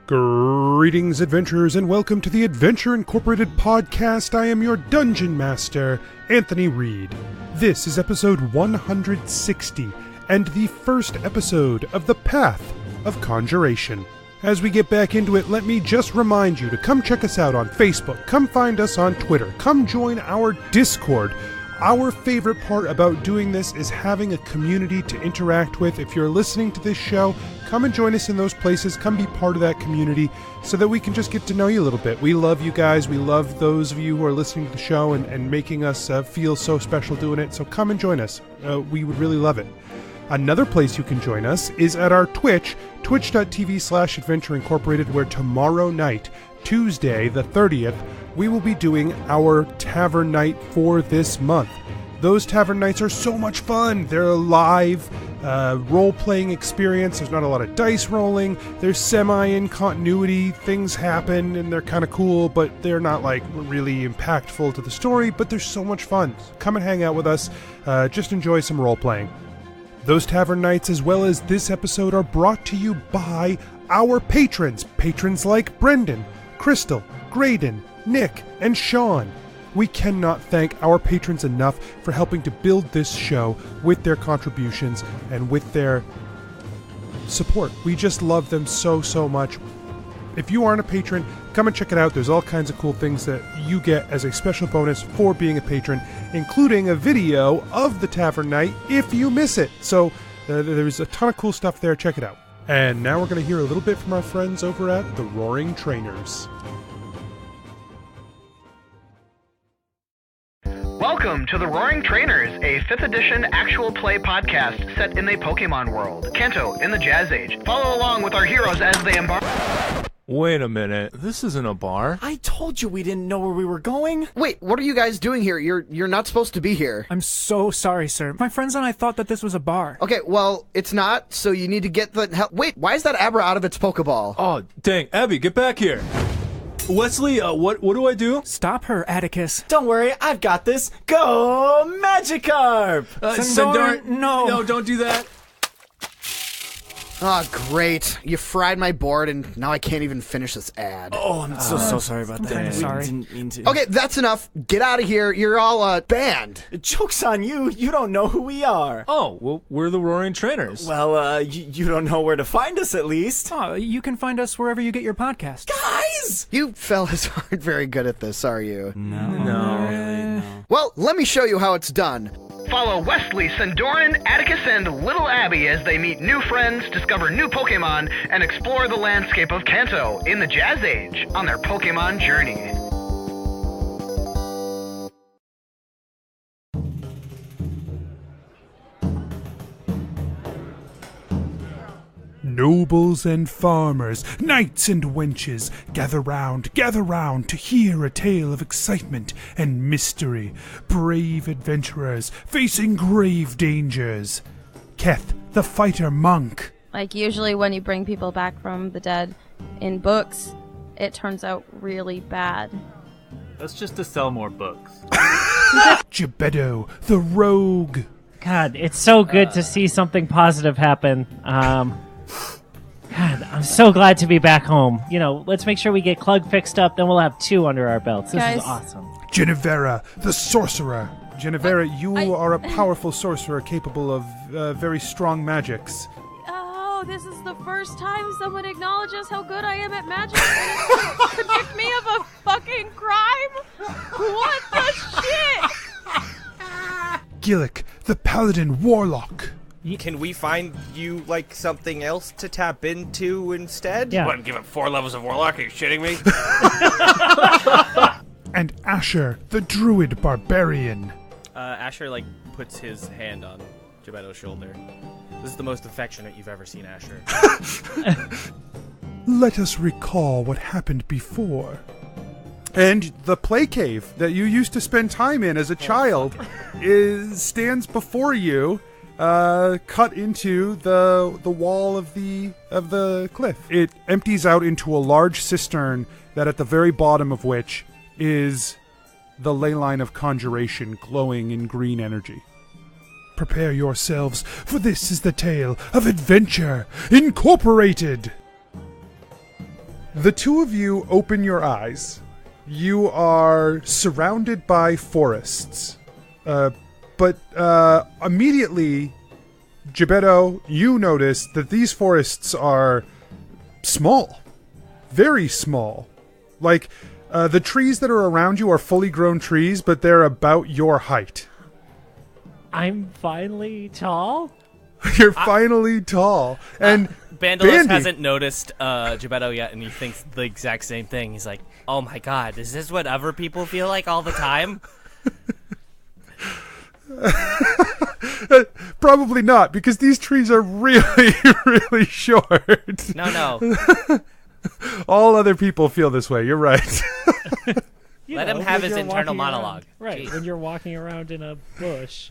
Greetings, adventurers, and welcome to the Adventure Incorporated podcast. I am your Dungeon Master, Anthony Reed. This is episode 160, and the first episode of The Path of Conjuration. As we get back into it, let me just remind you to come check us out on Facebook, come find us on Twitter, come join our Discord. Our favorite part about doing this is having a community to interact with. If you're listening to this show, come and join us in those places. Come be part of that community so that we can just get to know you a little bit. We love you guys. We love those of you who are listening to the show and making us feel so special doing it. So come and join us. We would really love it. Another place you can join us is at our Twitch, twitch.tv/Adventure Incorporated, where tomorrow night, Tuesday the 30th, we will be doing our Tavern Night for this month. Those Tavern Nights are so much fun. They're a live role-playing experience. There's not a lot of dice rolling. There's semi-in continuity. Things happen and they're kind of cool, but they're not like really impactful to the story, but they're so much fun. Come and hang out with us. Just enjoy some role-playing. Those Tavern Nights, as well as this episode, are brought to you by our patrons. Patrons like Brendan, Crystal, Graydon, Nick, and Sean. We cannot thank our patrons enough for helping to build this show with their contributions and with their support. We just love them so, so much. If you aren't a patron, come and check it out. There's all kinds of cool things that you get as a special bonus for being a patron, including a video of the Tavern Night if you miss it. So there's a ton of cool stuff there. Check it out. And now we're going to hear a little bit from our friends over at the Roaring Trainers. Welcome to the Roaring Trainers, a 5th edition actual play podcast set in a Pokemon world. Kanto in the Jazz Age. Follow along with our heroes as they embark. Wait a minute, this isn't a bar. I told you we didn't know where we were going. Wait, what are you guys doing here? You're not supposed to be here. I'm so sorry, sir. My friends and I thought that this was a bar. Okay, well, it's not, so you need to get the hell. Wait, why is that Abra out of its Pokeball? Oh, dang, Abby, get back here. Wesley, what do I do? Stop her, Atticus. Don't worry, I've got this. Go Magikarp! Sandor, no. No, don't do that. Oh, great. You fried my board, and now I can't even finish this ad. Oh, I'm so sorry about that. I'm sorry. Didn't mean to. Okay, that's enough. Get out of here. You're all banned. Joke's on you. You don't know who we are. Oh, well, we're the Roaring Trainers. Well, you don't know where to find us, at least. Oh, you can find us wherever you get your podcast. Guys! You fellas aren't very good at this, are you? No, really, no. Well, let me show you how it's done. Follow Wesley, Sandoran, Atticus, and Little Abby as they meet new friends, discover new Pokemon, and explore the landscape of Kanto in the Jazz Age on their Pokemon journey. Nobles and farmers, knights and wenches, gather round to hear a tale of excitement and mystery. Brave adventurers facing grave dangers. Keth, the fighter monk. Like, usually when you bring people back from the dead in books, it turns out really bad. That's just to sell more books. Jebeddo, the rogue. God, it's so good to see something positive happen. God, I'm so glad to be back home. You know, let's make sure we get Clug fixed up, then we'll have 2 under our belts. This is awesome. Jennuvera, the sorcerer. Jennuvera, you are a powerful sorcerer capable of very strong magics. Oh, this is the first time someone acknowledges how good I am at magic and it's convict me of a fucking crime? What the shit? Gillik, the paladin warlock. Can we find you, like, something else to tap into instead? Yeah. What, give it 4 levels of Warlock? Are you shitting me? And Asher, the druid barbarian. Asher, like, puts his hand on Jebeddo's shoulder. This is the most affectionate you've ever seen Asher. Let us recall what happened before. And the play cave that you used to spend time in as a child stands before you. Cut into the wall of the cliff. It empties out into a large cistern that at the very bottom of which is the ley line of Conjuration glowing in green energy. Prepare yourselves, for this is the tale of Adventure Incorporated! The two of you open your eyes. You are surrounded by forests. But immediately, Jebeddo, you notice that these forests are small. Very small. Like, the trees that are around you are fully grown trees, but they're about your height. I'm finally tall? You're finally tall. And Bandilos hasn't noticed Jebeddo yet, and he thinks the exact same thing. He's like, oh my god, is this what other people feel like all the time? Probably not, because these trees are really, really short. No. All other people feel this way. You're right. Let him have his internal monologue. Right, when you're walking around in a bush.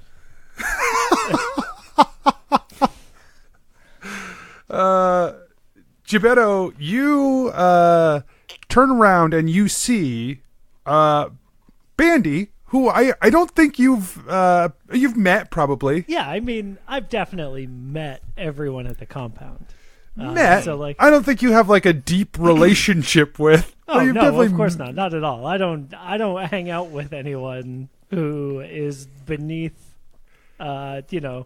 Jebeddo, you turn around and you see Bandy, who I don't think you've met, probably. Yeah, I mean, I've definitely met everyone at the compound. Met? So, like, I don't think you have like a deep relationship with. Oh no, of course not at all. I don't hang out with anyone who is beneath, the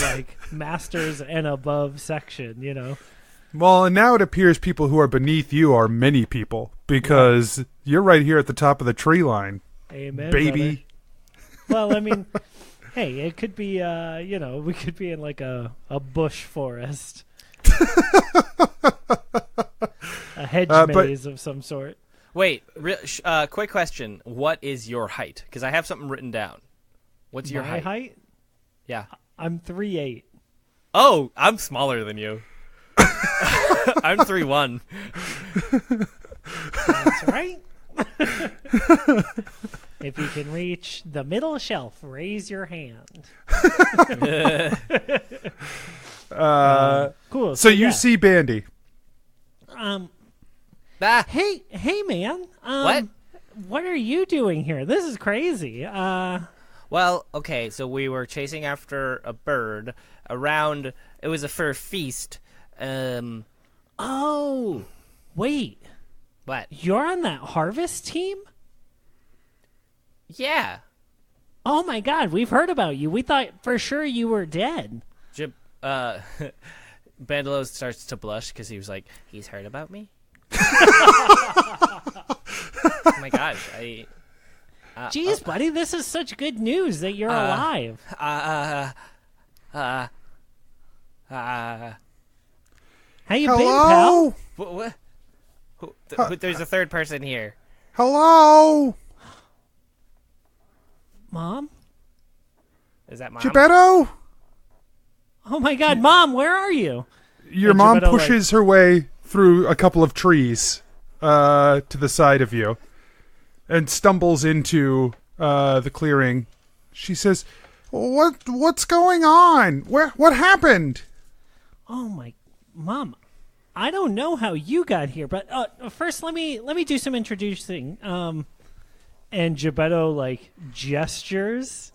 like masters and above section, Well, and now it appears people who are beneath you are many people, because you're right here at the top of the tree line. Amen, baby. Brother. Well, I mean, hey, it could be, we could be in like a bush forest. A hedge maze of some sort. Wait, quick question. What is your height? Because I have something written down. What's your height? Yeah. I'm 3'8". Oh, I'm smaller than you. I'm 3'1". That's right. If you can reach the middle shelf, raise your hand. Cool. So you see Bandy. Hey, man. What are you doing here? This is crazy. Well, okay, so we were chasing after a bird around. It was a fur feast. Oh, wait. What? You're on that harvest team? Yeah. Oh my God, we've heard about you. We thought for sure you were dead. Bandilos starts to blush because he was like, he's heard about me? Oh my gosh, Jeez, buddy, this is such good news that you're alive. Hello? How you been, pal? What? There's a third person here. Hello? Mom? Is that Mom? Jebeddo? Oh my God, Mom, where are you? Your mom pushes her way through a couple of trees to the side of you and stumbles into the clearing. She says, What's going on? What happened? Oh my... Mom, I don't know how you got here, but first let me do some introducing. And Jebeddo, like, gestures.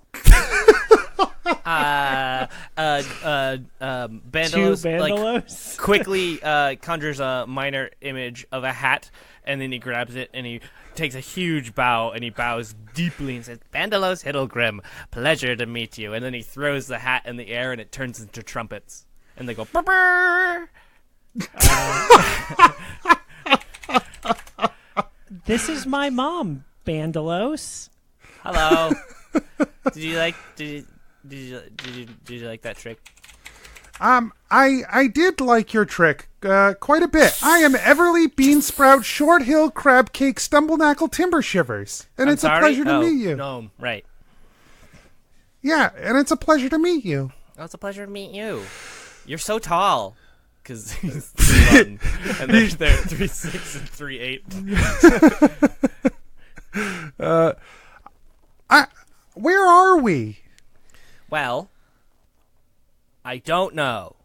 Bandilos, like, quickly conjures a minor image of a hat, and then he grabs it and he takes a huge bow and he bows deeply and says, Bandilos Hiddlegrim, pleasure to meet you. And then he throws the hat in the air and it turns into trumpets. And they go, brr. This is my mom, Bandilos. Hello. Did you like that trick? I did like your trick quite a bit. I am Everly Beansprout Shorthill Crab Cake Stumblenackle Timber Shivers, and it's a pleasure to meet you. No, right. Yeah, and it's a pleasure to meet you. Oh, it's a pleasure to meet you. You're so tall. Because he's 3'1", and they're 3'6" and 3'8". Where are we? Well, I don't know.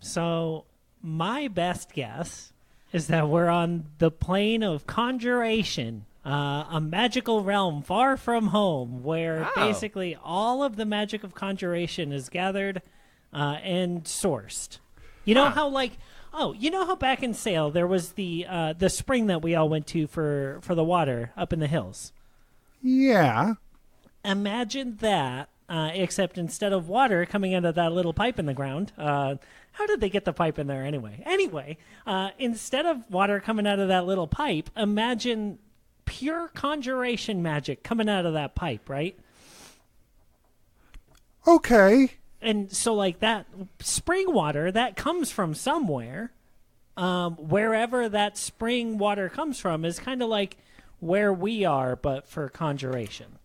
So, my best guess is that we're on the plane of Conjuration, a magical realm far from home, where basically all of the magic of Conjuration is gathered and sourced. You know how, like, Oh, you know how back in Sale there was the spring that we all went to for the water up in the hills? Yeah. Imagine that, except instead of water coming out of that little pipe in the ground, how did they get the pipe in there anyway? Anyway, instead of water coming out of that little pipe, imagine pure conjuration magic coming out of that pipe, right? Okay. And so, like, that spring water, that comes from somewhere. Wherever that spring water comes from is kind of like where we are, but for conjuration.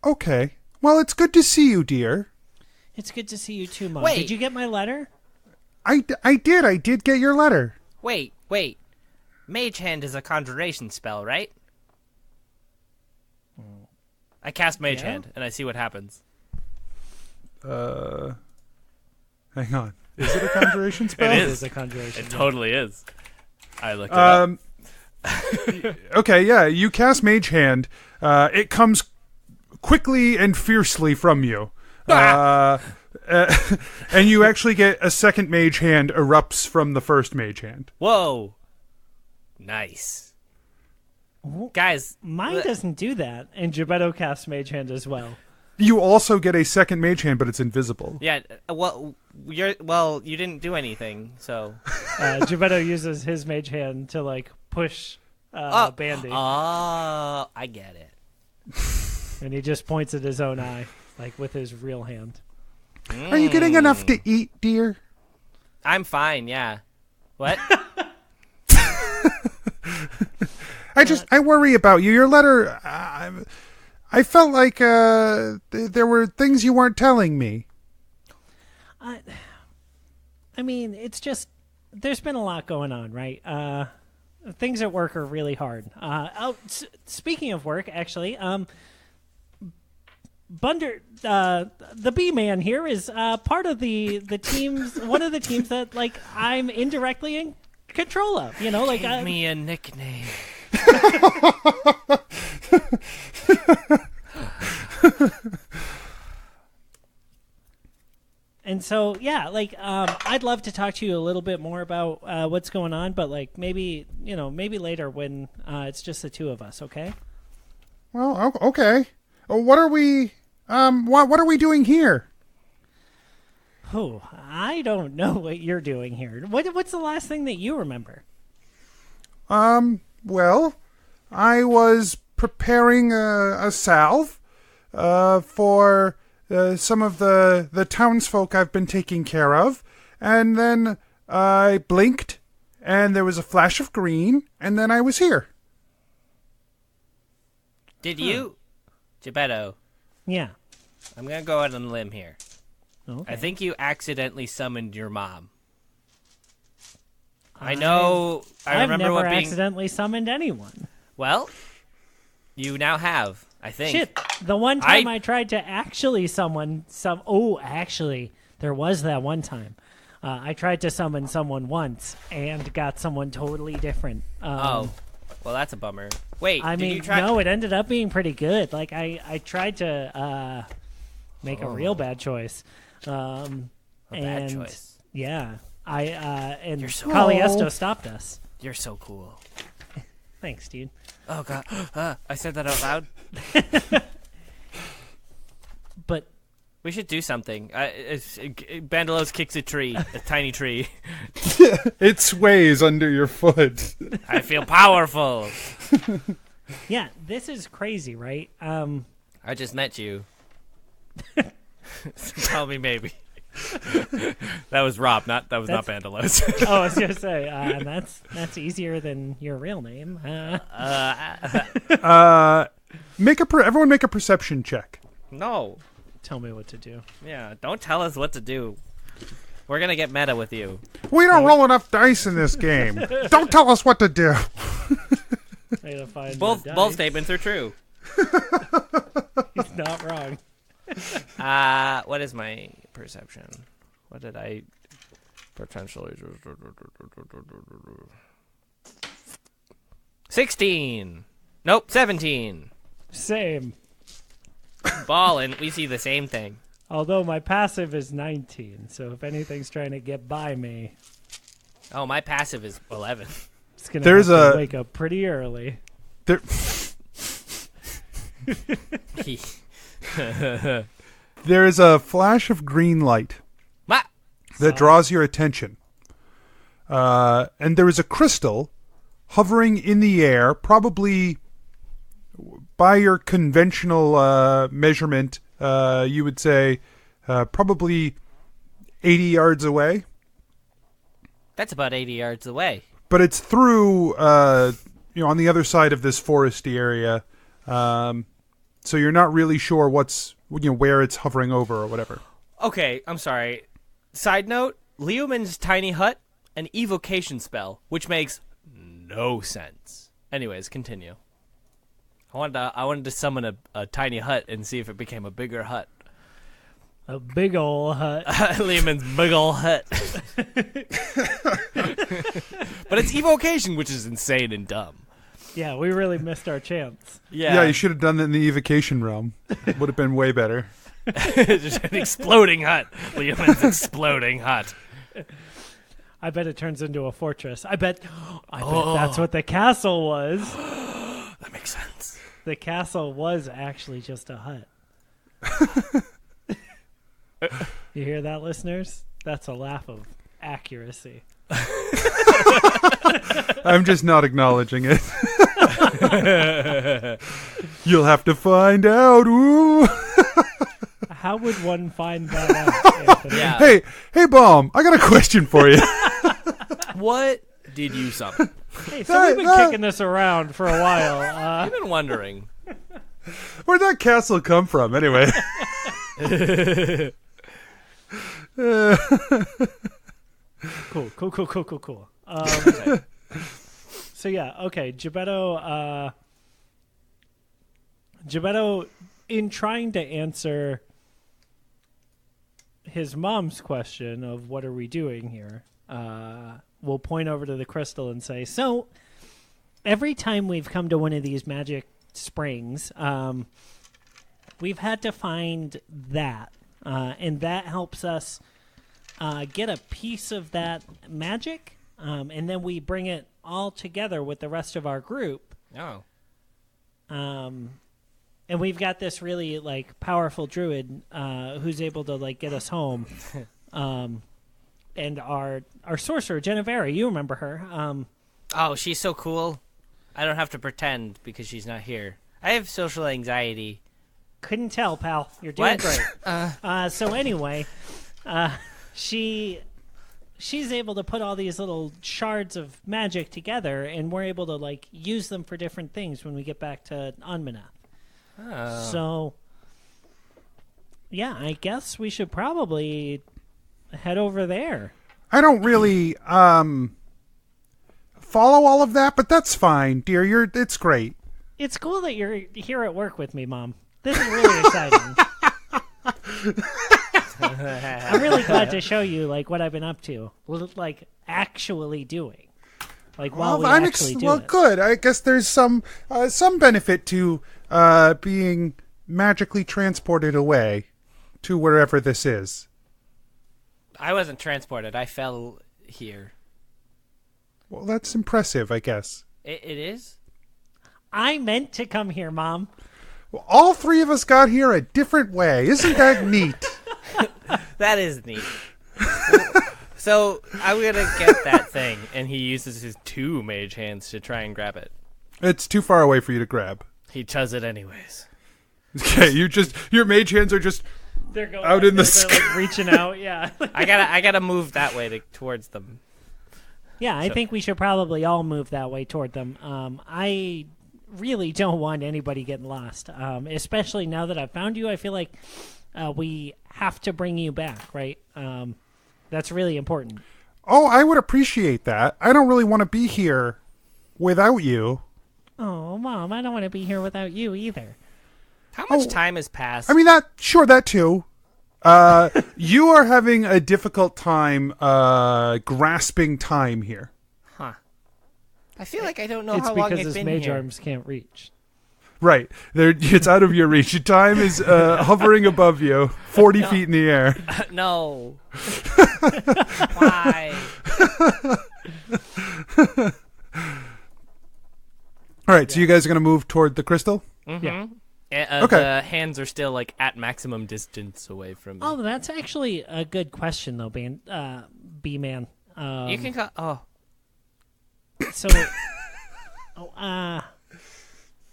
Okay. Well, it's good to see you, dear. It's good to see you too, Mom. Wait. Did you get my letter? I did. I did get your letter. Wait. Mage Hand is a conjuration spell, right? I cast Mage Hand, and I see what happens. Hang on. Is it a conjuration spell? It is a conjuration. It totally is. I looked it up. Okay, yeah. You cast Mage Hand. It comes quickly and fiercely from you. And you actually get a second Mage Hand erupts from the first Mage Hand. Whoa. Nice. Guys. Mine doesn't do that, and Jebeddo casts Mage Hand as well. You also get a second Mage Hand, but it's invisible. Yeah, you didn't do anything, so... Jebeddo uses his Mage Hand to, like, push Bandy. Oh, I get it. And he just points at his own eye, like, with his real hand. Are you getting enough to eat, dear? I'm fine, yeah. What? I worry about you. Your letter... I felt like there were things you weren't telling me. I mean, it's just there's been a lot going on, right? Things at work are really hard. Speaking of work, actually, Bunder, the B-Man here is part of the teams, one of the teams that like I'm indirectly in control of. You know, like give me a nickname. And so, yeah, like, I'd love to talk to you a little bit more about what's going on, but like maybe later when it's just the two of us, okay? Well, okay. What are we doing here? Oh, I don't know what you're doing here. What's the last thing that you remember? Well, I was preparing a salve for some of the townsfolk I've been taking care of, and then I blinked, and there was a flash of green, and then I was here. Did you? Jebeddo. Yeah. I'm going to go out on a limb here. Okay. I think you accidentally summoned your mom. I know. I've never accidentally summoned anyone. Well, you now have, I think. Shit. The one time I tried to actually summon actually, there was that one time. I tried to summon someone once and got someone totally different. Well, that's a bummer. Wait, no, it ended up being pretty good. Like, I tried to make a real bad choice. Bad choice. Yeah. And You're so Caliesto stopped us. You're so cool. Thanks, dude. Oh, God. I said that out loud? But we should do something. Bandilos kicks a tree, a tiny tree. It sways under your foot. I feel powerful. Yeah, this is crazy, right? I just met you. Tell me maybe. That was Rob, not Bandilos. I was gonna say that's easier than your real name. Everyone make a perception check. No. Tell me what to do. Yeah, don't tell us what to do. We're gonna get meta with you. We don't roll enough dice in this game. Don't tell us what to do. Both statements are true. He's not wrong. What is my perception? What did I potentially 16. Nope, 17. Same. Ballin', we see the same thing. Although my passive is 19, so if anything's trying to get by me. Oh, my passive is 11. It's gonna have to wake up pretty early. There is a flash of green light that draws your attention. And there is a crystal hovering in the air, probably by your conventional measurement, you would say probably 80 yards away. That's about 80 yards away. But it's through, on the other side of this foresty area. So you're not really sure where it's hovering over or whatever. Okay, I'm sorry. Side note, Leoman's tiny hut, an evocation spell, which makes no sense. Anyways, continue. I wanted to summon a tiny hut and see if it became a bigger hut. A big ol' hut. Leoman's big ol' hut. But it's evocation, which is insane and dumb. Yeah, we really missed our chance. Yeah, you should have done that in the evocation realm. It would have been way better. Just an exploding hut. Leoman's exploding hut. I bet it turns into a fortress. I bet that's what the castle was. That makes sense. The castle was actually just a hut. You hear that, listeners? That's a laugh of accuracy. I'm just not acknowledging it. You'll have to find out. Ooh. How would one find that out, Anthony? Yeah. Hey, Bomb, I got a question for you. What did you summon? Hey, so we've been kicking this around for a while. I've been wondering. Where'd that castle come from, anyway? Cool. So yeah, okay. Jebeddo, in trying to answer his mom's question of what are we doing here, will point over to the crystal and say, so every time we've come to one of these magic springs, we've had to find that, and that helps us get a piece of that magic, and then we bring it all together with the rest of our group. Oh. And we've got this really powerful druid who's able to get us home. And our sorcerer, Jennuvera, you remember her. Oh, she's so cool. I don't have to pretend because she's not here. I have social anxiety. Couldn't tell, pal. You're doing great. So anyway, she's able to put all these little shards of magic together, and we're able to use them for different things when we get back to Anmanath. Oh. So, yeah, I guess we should probably head over there. I don't really follow all of that, but that's fine, dear. It's great. It's cool that you're here at work with me, Mom. This is really exciting. I'm really glad to show you what I've been up to, actually doing, while we actually do it. Good. I guess there's some benefit to being magically transported away to wherever this is. I wasn't transported. I fell here. Well, that's impressive, I guess. It is? I meant to come here, Mom. Well, all three of us got here a different way. Isn't that neat? That is neat. So I'm going to get that thing, and he uses his 2 mage hands to try and grab it. It's too far away for you to grab. He does it anyways. Okay, your mage hands are just they're going out in the sky. Reaching out, yeah. I gotta move that way towards them. Yeah, I think we should probably all move that way toward them. I really don't want anybody getting lost, especially now that I've found you. I feel like we have to bring you back, right? That's really important. Oh, I would appreciate that. I don't really want to be here without you. Oh, Mom, I don't want to be here without you either. How much time has passed? I mean, that too. You are having a difficult time grasping time here. Huh. I feel like I don't know how long I've been here. It's because his mage arms can't reach. Right. It's out of your reach. Time is hovering above you, 40 feet in the air. No. Why? All right, so you guys are going to move toward the crystal? Mm-hmm. Yeah. Okay. The hands are still like at maximum distance away from me. Oh, that's actually a good question, though, B-Man. You can call... Oh. So,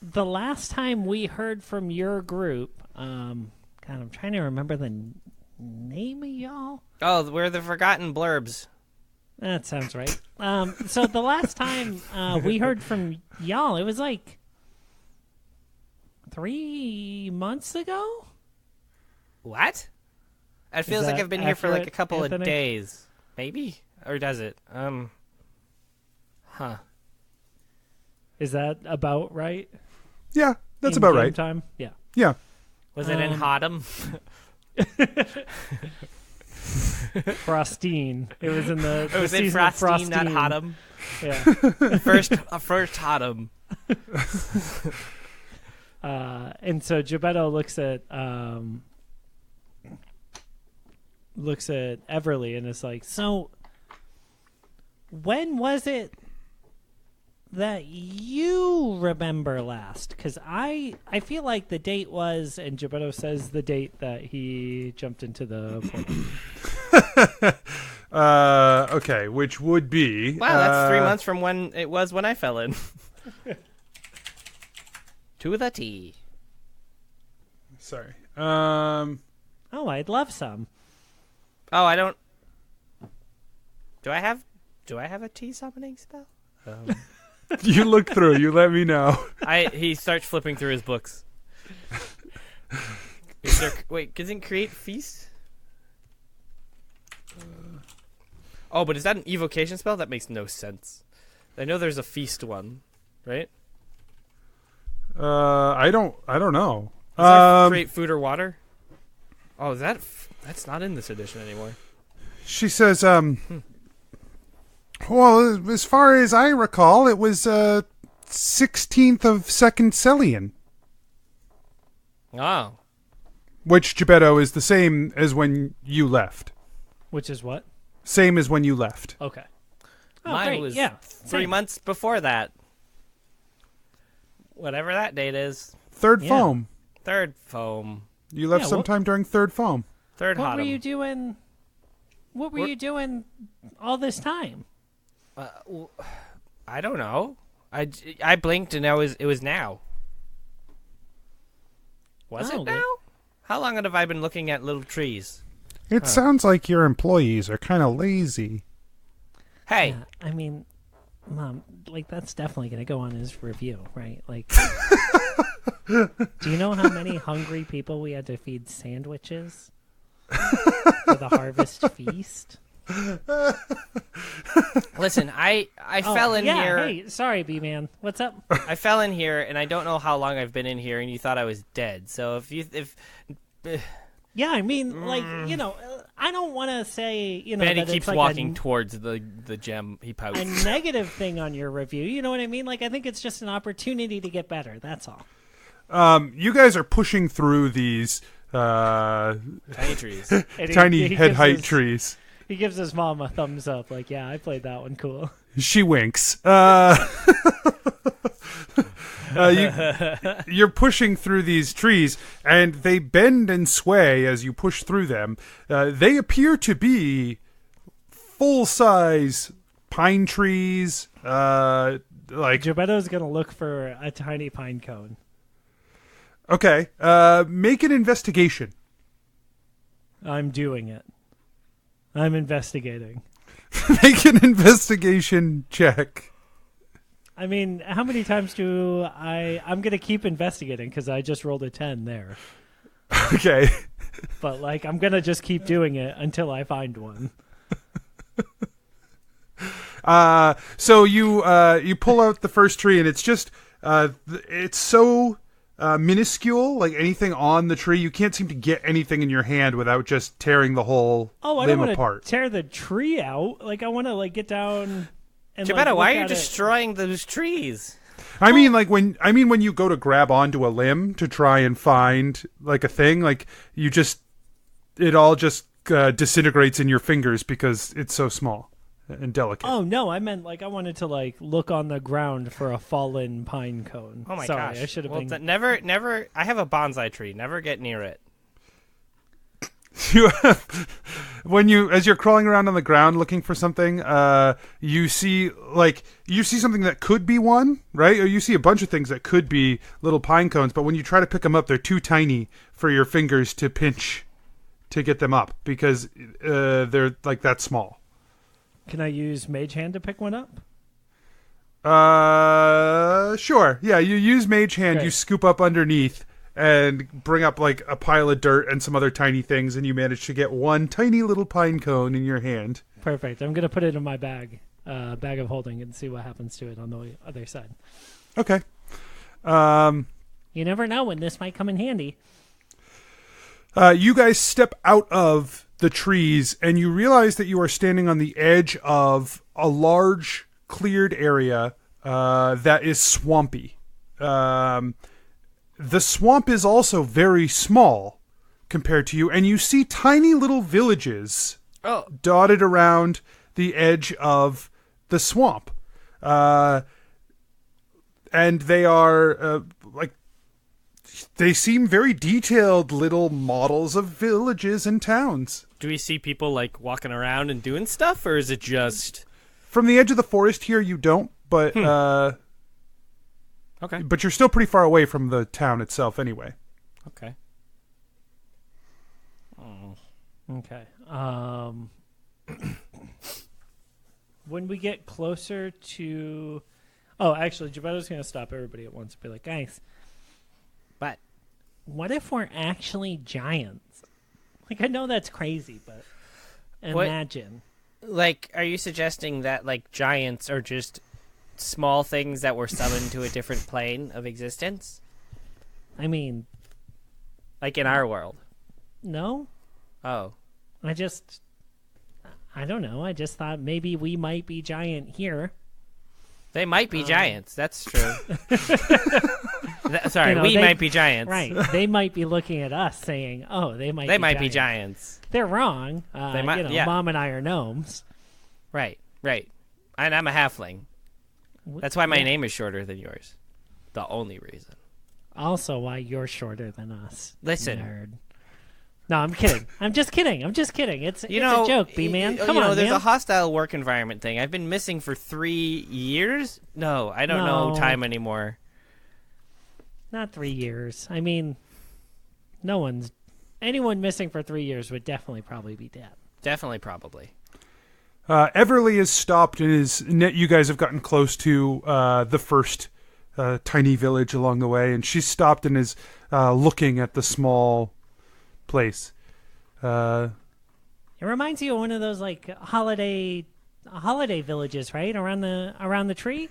the last time we heard from your group, God, I'm trying to remember the name of y'all. Oh, we're the Forgotten Blurbs. That sounds right. So the last time we heard from y'all, it was like 3 months ago? What? It feels like I've been here for like a couple Anthony? of days. Maybe? Or does it? Huh. Is that about right? Yeah, that's In about game right. Time? Yeah. Yeah. Was it in Hotham? Frostine. It was in the It was in season of Frostine, not Frostine. Hotham. Yeah. First Hotham. And so Jebeddo looks at Everly and is like, so when was it that you remember last? Because I feel like the date was, and Jebeddo says the date that he jumped into the portal. Okay, which would be... Wow, that's 3 months from when it was when I fell in. To the T. Sorry. Oh, I'd love some. Oh, I don't... Do I have a T summoning spell? You look through. You let me know. He starts flipping through his books. Wait, doesn't create feast? Oh, but is that an evocation spell? That makes no sense. I know there's a feast one, right? I don't know. Does that create food or water? Oh, that's not in this edition anymore. She says, well, as far as I recall, it was 16th of Second Celian. Oh. Which, Jebeddo, is the same as when you left. Which is what? Same as when you left. Okay. Oh, Mine great. was yeah, 3 months before that. Whatever that date is. Third foam. Third foam. You left sometime during third foam. Third What Hotham. were you doing? What were you doing all this time? I don't know. I blinked and it was now. Was it now? How long have I been looking at little trees? It sounds like your employees are kind of lazy. Hey. Yeah, I mean, Mom, like that's definitely going to go on his review, right? Like, do you know how many hungry people we had to feed sandwiches for the harvest feast? Listen, I fell in here. Hey, sorry, B-Man. What's up? I fell in here, and I don't know how long I've been in here, and you thought I was dead. So yeah, I mean, like, you know, I don't want to say, you know, Benny that keeps it's like walking towards the gem. He pouts. a negative thing on your review. You know what I mean? Like, I think it's just an opportunity to get better. That's all. You guys are pushing through these tiny trees, tiny head height trees. He gives his mom a thumbs up, like, yeah, I played that one cool. She winks. You're pushing through these trees, and they bend and sway as you push through them. They appear to be full-size pine trees. Like Jebeddo's gonna look for a tiny pine cone. Okay. Make an investigation. I'm doing it. I'm investigating. Make an investigation check. I mean, how many times do I'm going to keep investigating because I just rolled a 10 there. Okay. But, like, I'm going to just keep doing it until I find one. So you pull out the first tree, and it's just, it's so minuscule, like anything on the tree, you can't seem to get anything in your hand without just tearing the whole I limb don't apart. want to tear the tree out. Like, I want to, like, get down and, Jebeddo, like, why are you destroying those trees? I mean, when you go to grab onto a limb to try and find like a thing, like it all just disintegrates in your fingers because it's so small. and delicate. Oh no, I meant like I wanted to like look on the ground for a fallen pine cone. Oh my Sorry, gosh! I should have been. Never. I have a bonsai tree. Never get near it. As you're crawling around on the ground looking for something, you see something that could be one, right? Or you see a bunch of things that could be little pine cones, but when you try to pick them up, they're too tiny for your fingers to pinch to get them up because they're like that small. Can I use Mage Hand to pick one up? Sure. Yeah, you use Mage Hand, Great. You scoop up underneath and bring up like a pile of dirt and some other tiny things, and you manage to get one tiny little pine cone in your hand. Perfect. I'm going to put it in my bag of holding, and see what happens to it on the other side. Okay. You never know when this might come in handy. You guys step out of the trees, and you realize that you are standing on the edge of a large cleared area that is swampy. The swamp is also very small compared to you, and you see tiny little villages dotted around the edge of the swamp. And they are they seem very detailed little models of villages and towns. Do we see people like walking around and doing stuff, or is it just from the edge of the forest here? You don't, but okay. But you're still pretty far away from the town itself, anyway. Okay. Oh. Okay. When we get closer to, actually, Jebeddo's gonna stop everybody at once and be like, guys. But what if we're actually giants? Like, I know that's crazy, but imagine. Like, are you suggesting that, like, giants are just small things that were summoned to a different plane of existence? I mean... like in our world? No. Oh. I don't know. I just thought maybe we might be giant here. They might be giants. That's true. Sorry, they might be giants. Right. They might be looking at us saying, "Oh, they might be giants." They're wrong. They might, Mom and I are gnomes. Right. And I'm a halfling. That's why my name is shorter than yours. The only reason. Also why you're shorter than us. Listen. Nerd. No, I'm kidding. I'm just kidding. It's a joke, B-Man. Come on, there's man. a hostile work environment thing. I've been missing for 3 years? No, I don't know time anymore. Not 3 years. I mean, anyone missing for 3 years would definitely probably be dead. Definitely, probably. Everly is stopped and you guys have gotten close to the first tiny village along the way, and she's stopped and is looking at the small place. It reminds you of one of those like holiday villages, right? Around the tree.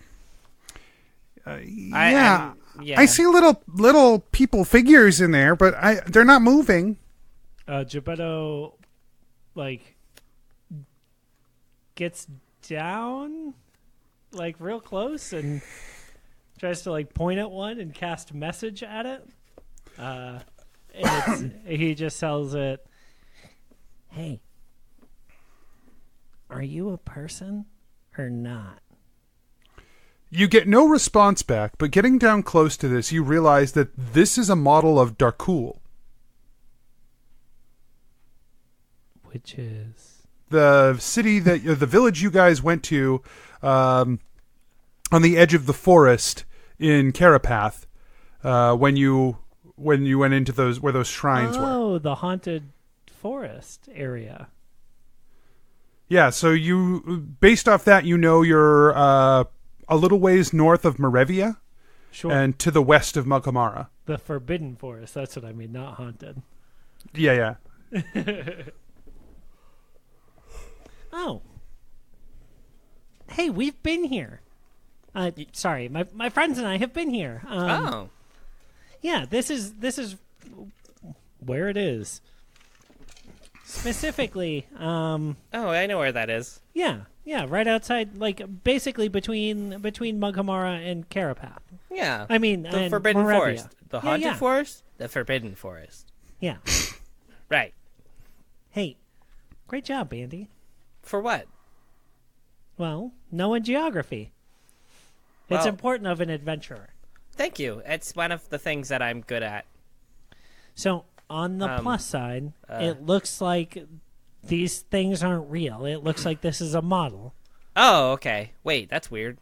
Yeah. I see little people figures in there, but they're not moving. Jebeddo like gets down like real close and tries to like point at one and cast message at it. And he just tells it, "Hey, are you a person or not?" You get no response back, but getting down close to this, you realize that this is a model of Darkul. Which is? The city the village you guys went to on the edge of the forest in Carapath when you went into where those shrines were. Oh, the haunted forest area. Yeah, so you, based off that, you're a little ways north of Marevia, sure, and to the west of Maghamara. The forbidden forest, that's what I mean, not haunted. Yeah. Oh. Hey, we've been here. Sorry, my friends and I have been here. Yeah, this is where it is. Specifically, oh, I know where that is. Yeah, right outside, like basically between Maghamara and Carapath. Yeah, I mean the forbidden Marevia. forest, the haunted forest, the forbidden forest. Yeah, right. Hey, great job, Bandy. For what? Well, knowing geography. It's important of an adventurer. Thank you. It's one of the things that I'm good at. So, on the plus side, it looks like these things aren't real. It looks like this is a model. Oh, okay. Wait, that's weird.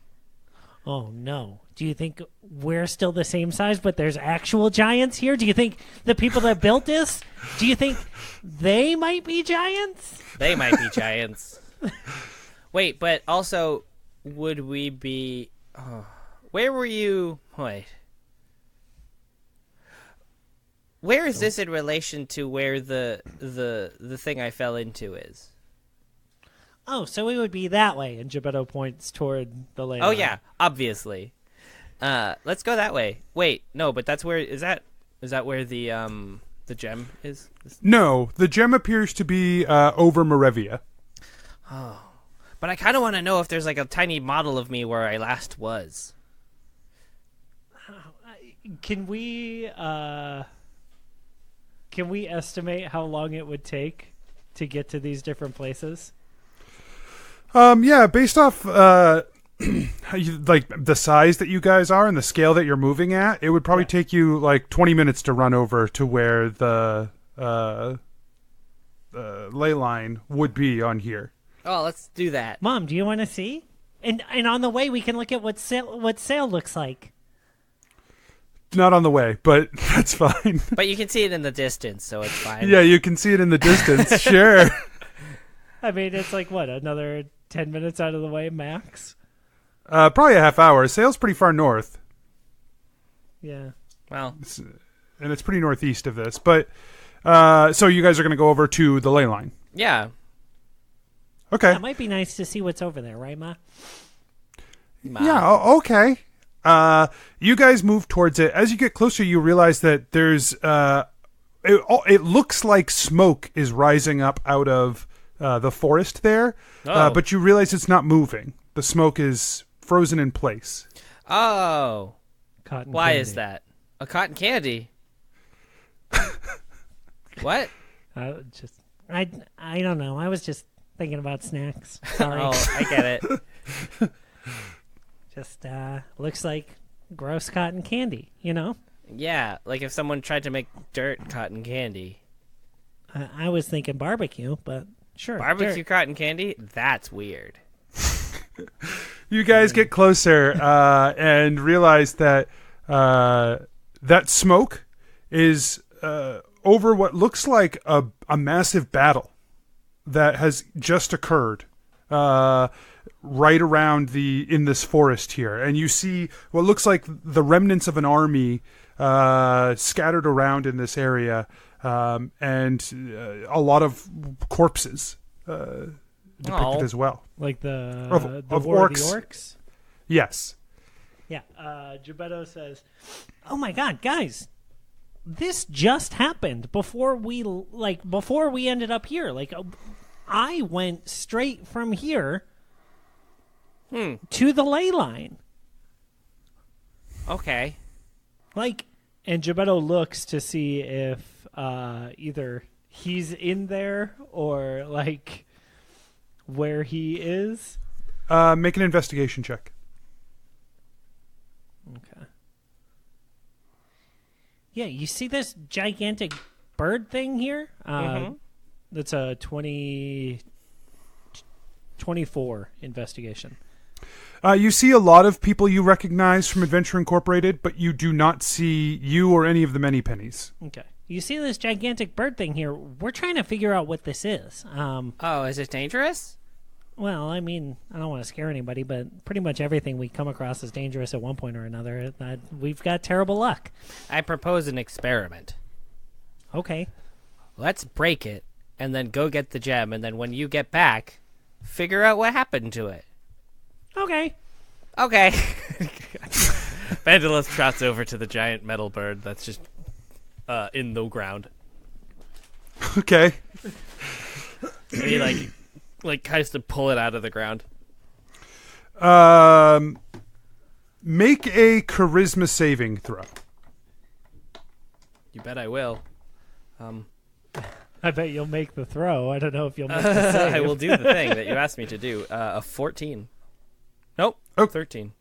Oh, no. Do you think we're still the same size, but there's actual giants here? Do you think the people that built this, do you think they might be giants? They might be giants. Wait, but also, would we be... Oh, where were you... Wait. Where is this in relation to where the thing I fell into is? Oh, so it would be that way, and Jebeddo points toward the ley line. Oh, yeah, obviously. Let's go that way. Wait, no, but that's where... Is that where the gem is? No, the gem appears to be over Morevia. Oh. But I kind of want to know if there's like a tiny model of me where I last was. Can we estimate how long it would take to get to these different places? Yeah, based off like the size that you guys are and the scale that you're moving at, it would probably take you like 20 minutes to run over to where the ley line would be on here. Oh, let's do that. Mom, do you want to see? And on the way, we can look at what sail looks like. Not on the way, but that's fine. But you can see it in the distance, so it's fine. Yeah, you can see it in the distance, sure. I mean, it's like, what, another 10 minutes out of the way, max? Probably a half hour. Sail's pretty far north. Yeah. Well. And it's pretty northeast of this. But, so you guys are going to go over to the ley line? Yeah. Okay. It might be nice to see what's over there, right, Ma? Yeah, okay. You guys move towards it. As you get closer, you realize that there's it looks like smoke is rising up out of the forest there, but you realize it's not moving. The smoke is frozen in place. Oh. Cotton Why candy. is that? A cotton candy? What? I don't know. I was just thinking about snacks. Sorry. Oh, I get it. Just looks like gross cotton candy, you know? Yeah, like if someone tried to make dirt cotton candy. I was thinking barbecue, but sure. Barbecue dirt. cotton candy? That's weird. You guys get closer and realize that that smoke is over what looks like a massive battle that has just occurred right around in this forest here. And you see what looks like the remnants of an army scattered around in this area, and a lot of corpses depicted as well. Like the of War orcs. Of the Orcs? Yes. Yeah. Jebeddo says, "Oh my God, guys, this just happened before we ended up here. Like, I went straight from here to the ley line." Okay. Like, and Jebeddo looks to see if either he's in there or like where he is. Make an investigation check. Okay. Yeah, you see this gigantic bird thing here? That's a 24 investigation. You see a lot of people you recognize from Adventure Incorporated, but you do not see you or any of the many pennies. Okay. You see this gigantic bird thing here? We're trying to figure out what this is. Oh, is it dangerous? Well, I mean, I don't want to scare anybody, but pretty much everything we come across is dangerous at one point or another. We've got terrible luck. I propose an experiment. Okay. Let's break it, and then go get the gem, and then when you get back, figure out what happened to it. Okay. Okay. Bandilos trots over to the giant metal bird that's just in the ground. Okay. And he like tries to pull it out of the ground. Make a charisma saving throw. You bet I will. I bet you'll make the throw. I don't know if you'll make the save. I will do the thing that you asked me to do. A 14. Nope. Oh. 13.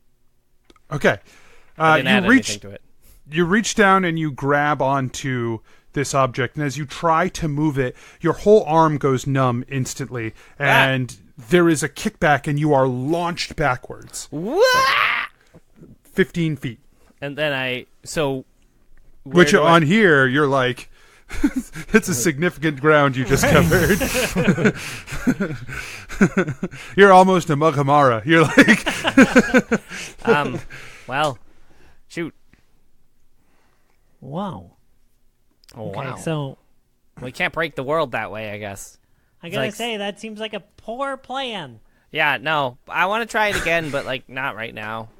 Okay. I didn't add anything to it. You reach down and you grab onto this object, and as you try to move it, your whole arm goes numb instantly, and there is a kickback, and you are launched backwards. 15 feet. And then Which on here, you're like, it's a significant ground you just covered. You're almost a Mughamara. You're like... well, shoot. Wow. Oh, okay, wow. So we can't break the world that way, I guess. I gotta say, that seems like a poor plan. Yeah, no. I want to try it again, but, like, not right now.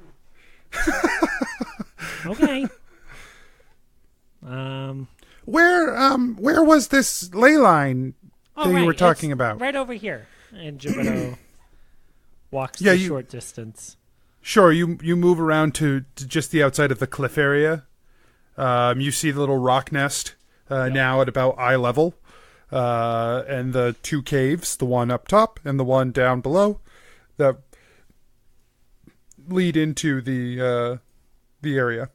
Okay. Where was this ley line that you were talking about? Right over here. And Jebeddo walks the short distance. Sure, you move around to just the outside of the cliff area. You see the little rock nest now at about eye level, and the two caves, the one up top and the one down below, that lead into the area.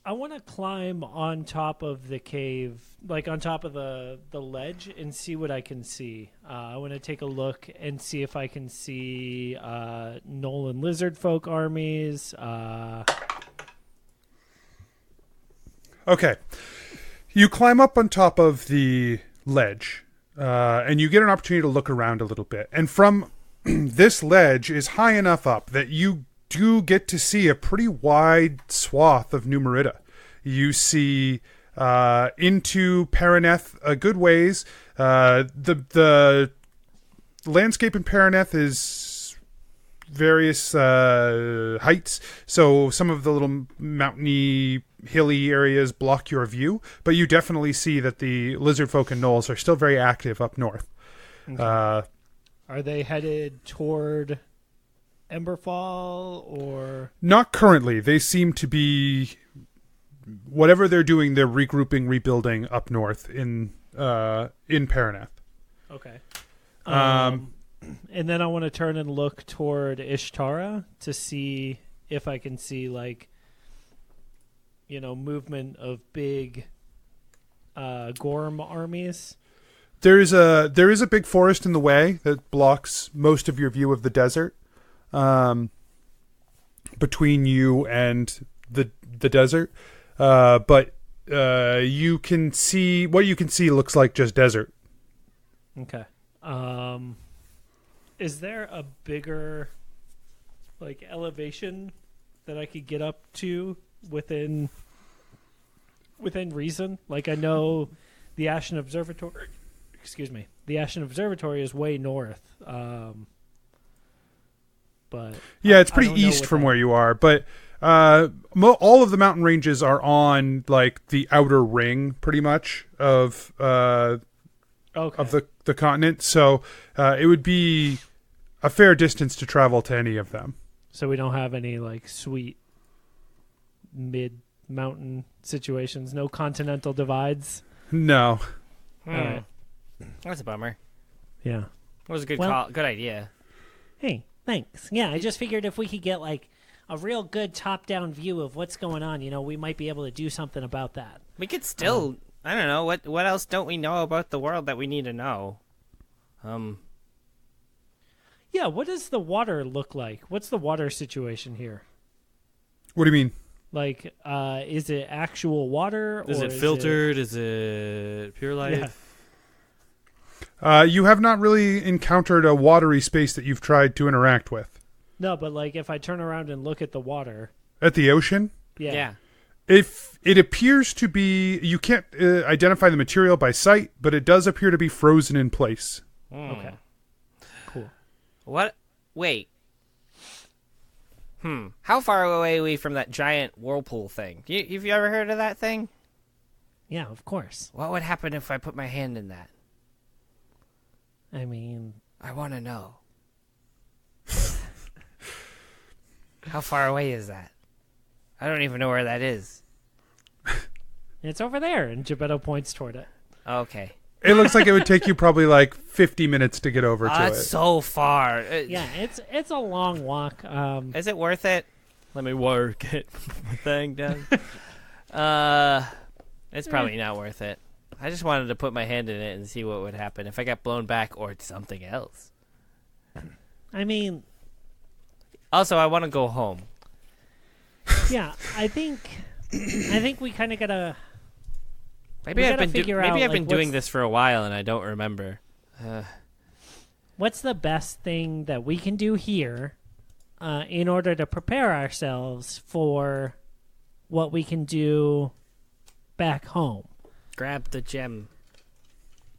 I want to climb on top of the cave, like on top of the ledge, and see what I can see. I want to take a look and see if I can see Nolan lizard folk armies. Okay. You climb up on top of the ledge, and you get an opportunity to look around a little bit. And from this ledge is high enough up that you do get to see a pretty wide swath of New Merida. You see into Paraneth a good ways. The landscape in Paraneth is various heights, so some of the little mountainy, hilly areas block your view, but you definitely see that the lizard folk and gnolls are still very active up north. Okay. Are they headed toward Emberfall, or not currently? They seem to be, whatever they're doing, they're regrouping, rebuilding up north in Paraneth. Okay. And then I want to turn and look toward Ishtara to see if I can see, like, movement of big Gorm armies. There is a big forest in the way that blocks most of your view of the desert. Between you and the desert, but you can see what you can see looks like just desert. Okay. Is there a bigger, like, elevation that I could get up to within reason? Like, I know the Ashen Observatory. Excuse me. The Ashen Observatory is way north. But yeah, it's pretty east from where you are. But all of the mountain ranges are on, like, the outer ring, pretty much of the continent. So it would be a fair distance to travel to any of them. So we don't have any, like, sweet mid-mountain situations. No continental divides. No. All right. That's a bummer. Yeah. That was a good call. Good idea. Hey, thanks. Yeah, I just figured if we could get, like, a real good top-down view of what's going on, we might be able to do something about that. We could still, I don't know, what else don't we know about the world that we need to know? Yeah, what does the water look like? What's the water situation here? What do you mean? Like, is it actual water? Is it filtered? Is it pure life? Yeah. You have not really encountered a watery space that you've tried to interact with. No, but, like, if I turn around and look at the water. At the ocean? Yeah. If it appears to be, you can't identify the material by sight, but it does appear to be frozen in place. Okay. Cool. What? Wait. How far away are we from that giant whirlpool thing? Have you ever heard of that thing? Yeah, of course. What would happen if I put my hand in that? I mean, I want to know. How far away is that? I don't even know where that is. It's over there, and Jebeddo points toward it. Okay. It looks like it would take you probably like 50 minutes to get over to it. That's so far. Yeah, it's a long walk. Is it worth it? Let me work it. Thing down. It's probably not worth it. I just wanted to put my hand in it and see what would happen if I got blown back or something else. I mean... Also, I want to go home. Yeah, I think we kind of gotta... Maybe I've been doing this for a while and I don't remember. What's the best thing that we can do here in order to prepare ourselves for what we can do back home? Grab the gem.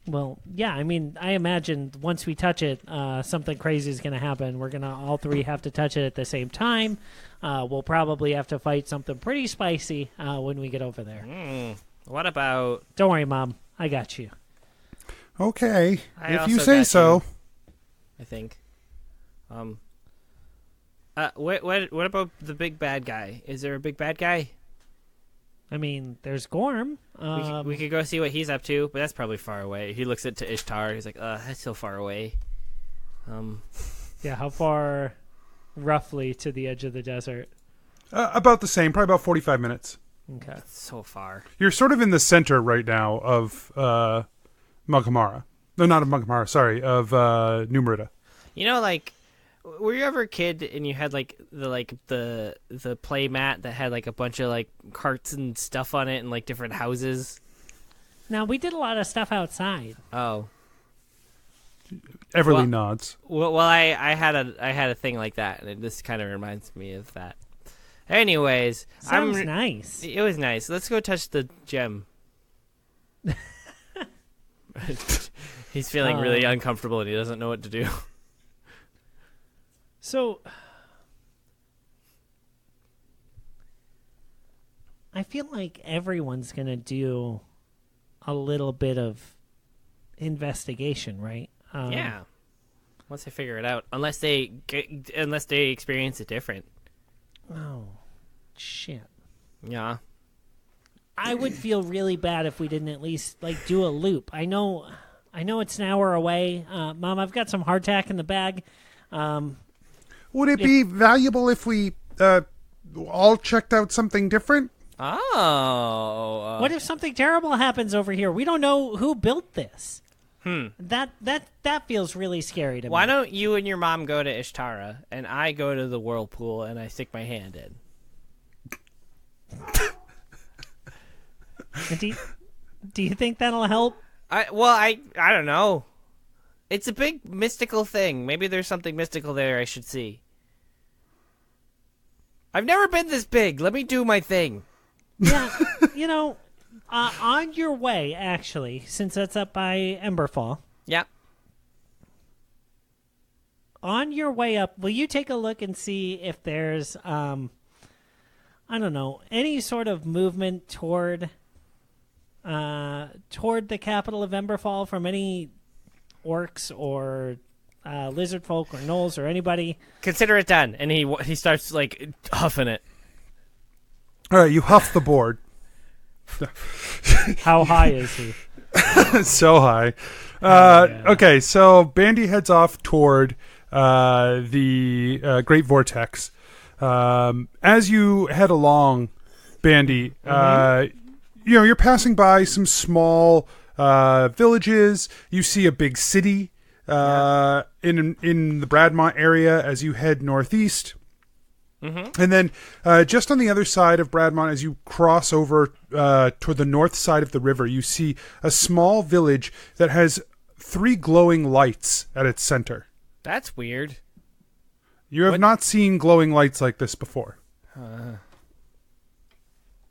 Well, yeah, I mean, I imagine once we touch it, something crazy is going to happen. We're going to all three have to touch it at the same time. We'll probably have to fight something pretty spicy when we get over there. What about... Don't worry, Mom. I got you. Okay. If you say so. I think. What about the big bad guy? Is there a big bad guy? I mean, there's Gorm. We could go see what he's up to, but that's probably far away. He looks to Ishtar. He's like, that's so far away. Yeah, how far roughly to the edge of the desert? About the same, probably about 45 minutes. Okay. That's so far. You're sort of in the center right now of Magamara. No, not of Magamara, sorry, of New You know, like, were you ever a kid and you had like the play mat that had like a bunch of like carts and stuff on it and like different houses? Now, we did a lot of stuff outside. Oh. Everly nods. Well, I had a thing like that, and this kind of reminds me of that. Anyways, sounds nice. It was nice. Let's go touch the gem. He's feeling really uncomfortable, and he doesn't know what to do. So, I feel like everyone's going to do a little bit of investigation, right? Yeah. Once they figure it out, unless they experience it different. Oh, shit. Yeah. I would feel really bad if we didn't at least like do a loop. I know it's an hour away. Mom, I've got some hardtack in the bag. Would it be valuable if we all checked out something different? Oh. What if something terrible happens over here? We don't know who built this. That feels really scary to me. Why don't you and your mom go to Ishtara, and I go to the whirlpool, and I stick my hand in? Do you think that'll help? I don't know. It's a big mystical thing. Maybe there's something mystical there I should see. I've never been this big. Let me do my thing. Yeah, on your way, actually, since that's up by Emberfall. Yeah. On your way up, will you take a look and see if there's, I don't know, any sort of movement toward the capital of Emberfall from any orcs or lizard folk or gnolls or anybody? Consider it done. And he starts, like, huffing it. All right, you huff the board. How high is he? So high. Okay, so Bandy heads off toward the Great Vortex. As you head along, Bandy, you're passing by some small villages. You see a big city in the Bradmont area as you head northeast. Mm-hmm. And then just on the other side of Bradmont, as you cross over toward the north side of the river, you see a small village that has 3 glowing lights at its center. That's weird. You have not seen glowing lights like this before.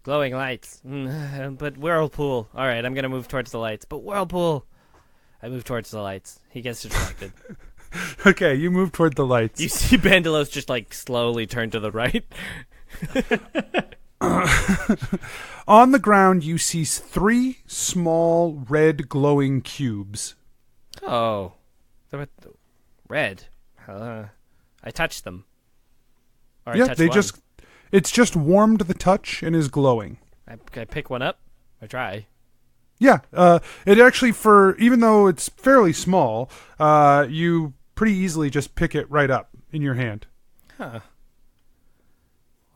Glowing lights. But whirlpool. All right, I'm going to move towards the lights. But whirlpool. I move towards the lights. He gets distracted. Okay, you move toward the lights. You see Bandilos just like slowly turn to the right. On the ground, you see 3 small red glowing cubes. Oh, they're red. I touched them. Or yeah, it's just warmed the touch and is glowing. I pick one up. I try. Yeah, it actually, even though it's fairly small, you pretty easily just pick it right up in your hand. Huh.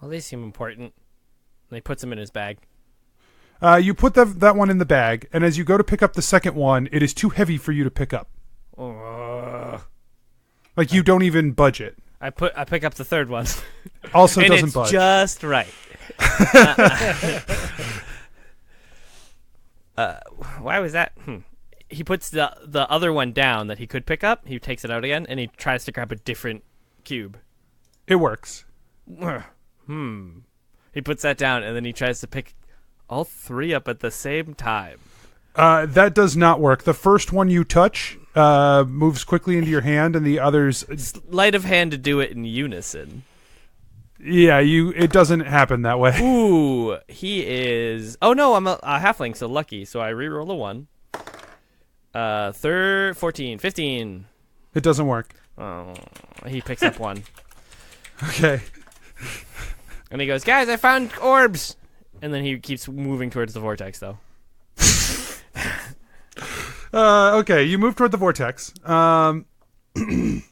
Well, they seem important. And he puts them in his bag. You put that one in the bag, and as you go to pick up the second one, it is too heavy for you to pick up. Like you don't even budge it. I pick up the third one. Also and doesn't it's budge. Just right. Why was that? He puts the other one down that he could pick up. He takes it out again, and he tries to grab a different cube. It works. He puts that down, and then he tries to pick all three up at the same time. That does not work. The first one you touch moves quickly into your hand, and the others... Sleight of hand to do it in unison. Yeah, it doesn't happen that way. Ooh, he is... Oh, no, I'm a halfling, so lucky. So I reroll a 1. 14, 15. It doesn't work. Oh, he picks up 1. Okay. And he goes, guys, I found orbs! And then he keeps moving towards the vortex, though. Okay, you move toward the vortex. And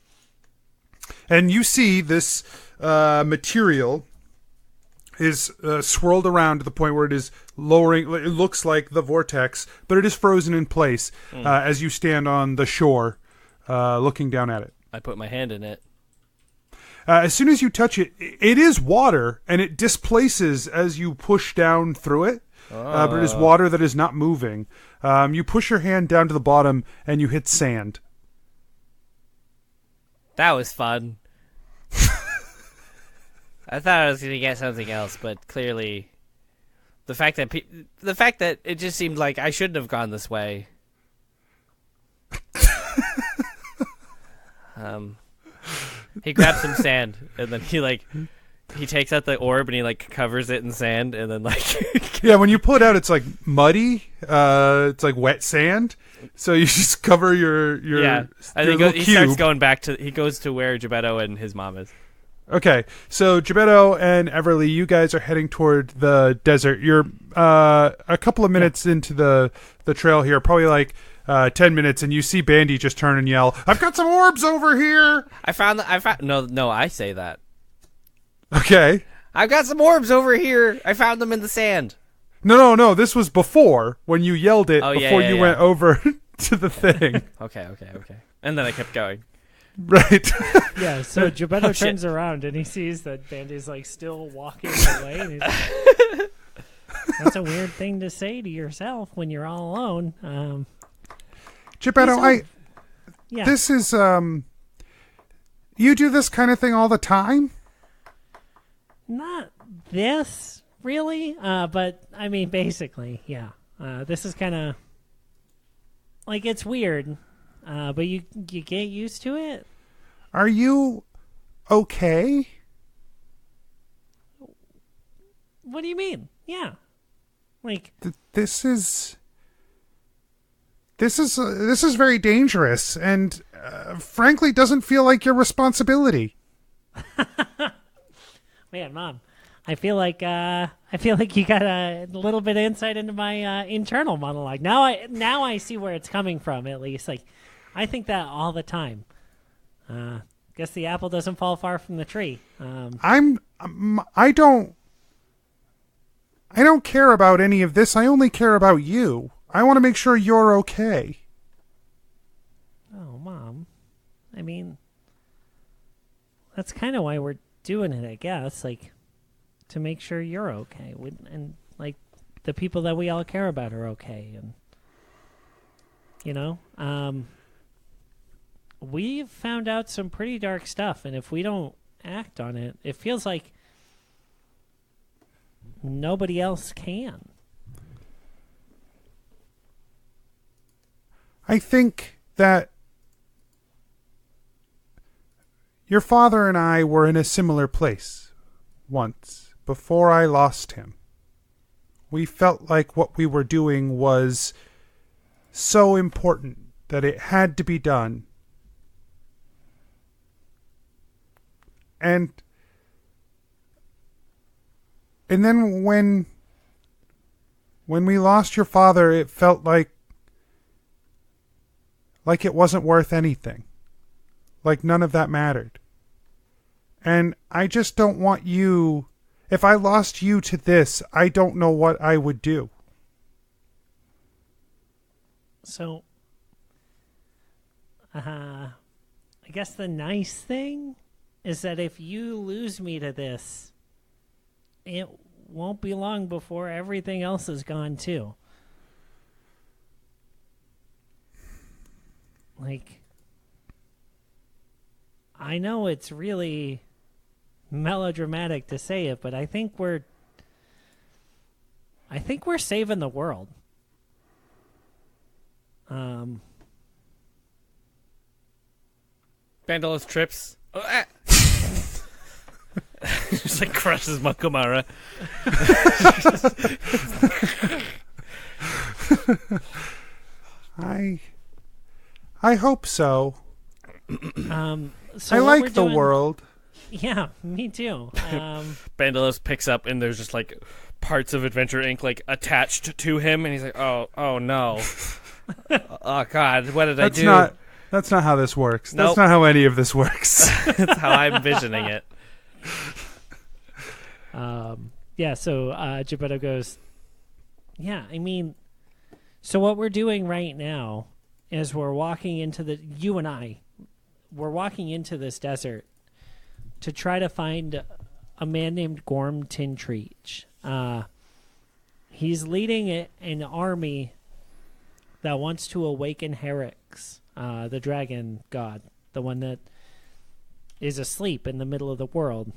you see this material is swirled around to the point where it is lowering. It looks like the vortex, but it is frozen in place as you stand on the shore looking down at it. I put my hand in it. As soon as you touch it, it is water, and it displaces as you push down through it. But it is water that is not moving. You push your hand down to the bottom, and you hit sand. That was fun. I thought I was going to get something else, but clearly, the fact that it just seemed like I shouldn't have gone this way. He grabs some sand, and then he takes out the orb and he covers it in sand, and then yeah, when you pull it out, it's muddy. It's like wet sand. So you just cover your yeah. And he starts going back he goes to where Jebeddo and his mom is. Okay, so Jebeddo and Everly, you guys are heading toward the desert. You're a couple of minutes into the trail here, probably 10 minutes, and you see Bandy just turn and yell, "I've got some orbs over here!" No, I say that. Okay. I've got some orbs over here. I found them in the sand. No. This was before, when you yelled it, before you went over to the thing. Okay. And then I kept going. Right. Yeah, so Jebeddo turns around and he sees that Bandy's still walking away. And he's that's a weird thing to say to yourself when you're all alone. Jebeddo, this is, you do this kind of thing all the time? Not this, really, but, I mean, basically, yeah. This is kind of, it's weird, but you get used to it. Are you okay? What do you mean? Yeah. This is very dangerous, and frankly, doesn't feel like your responsibility. Man, Mom, I feel like you got a little bit of insight into my internal monologue. Now I see where it's coming from. At least, I think that all the time. Guess the apple doesn't fall far from the tree. I don't care about any of this. I only care about you. I want to make sure you're okay. Oh, Mom. I mean, that's kind of why we're doing it, I guess. To make sure you're okay. And, the people that we all care about are okay. And, we've found out some pretty dark stuff. And if we don't act on it, it feels like nobody else can. I think that your father and I were in a similar place once, before I lost him. We felt like what we were doing was so important that it had to be done. And then when when we lost your father, it felt like it wasn't worth anything. Like none of that mattered. And I just don't want you... If I lost you to this, I don't know what I would do. So, I guess the nice thing is that if you lose me to this, it won't be long before everything else is gone too. Like, I know it's really melodramatic to say it, but I think we're saving the world. Bandilos trips. Just like crushes Makumara. I hope so. So I like the world. Yeah, me too. Bandilos picks up and there's just like parts of Adventure Inc. like attached to him, and he's like, oh no. Oh God, what did I do? That's not how this works. Nope. That's not how any of this works. That's how I'm envisioning it. Yeah, so Jebeddo goes, yeah, I mean, so what we're doing right now is we're walking into we're walking into this desert to try to find a man named Gorm Tintreach. He's leading an army that wants to awaken Herix, the dragon god, the one that is asleep in the middle of the world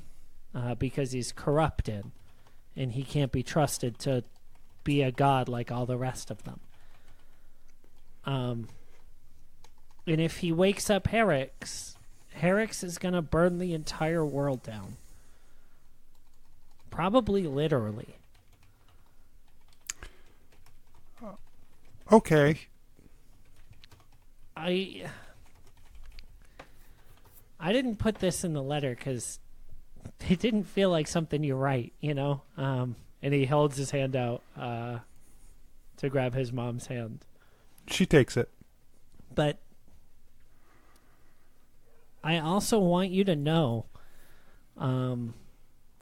because he's corrupted and he can't be trusted to be a god like all the rest of them. And if he wakes up Herix is going to burn the entire world down. Probably literally. Okay. I didn't put this in the letter because it didn't feel like something you write, you know? And he holds his hand out to grab his mom's hand. She takes it. But I also want you to know,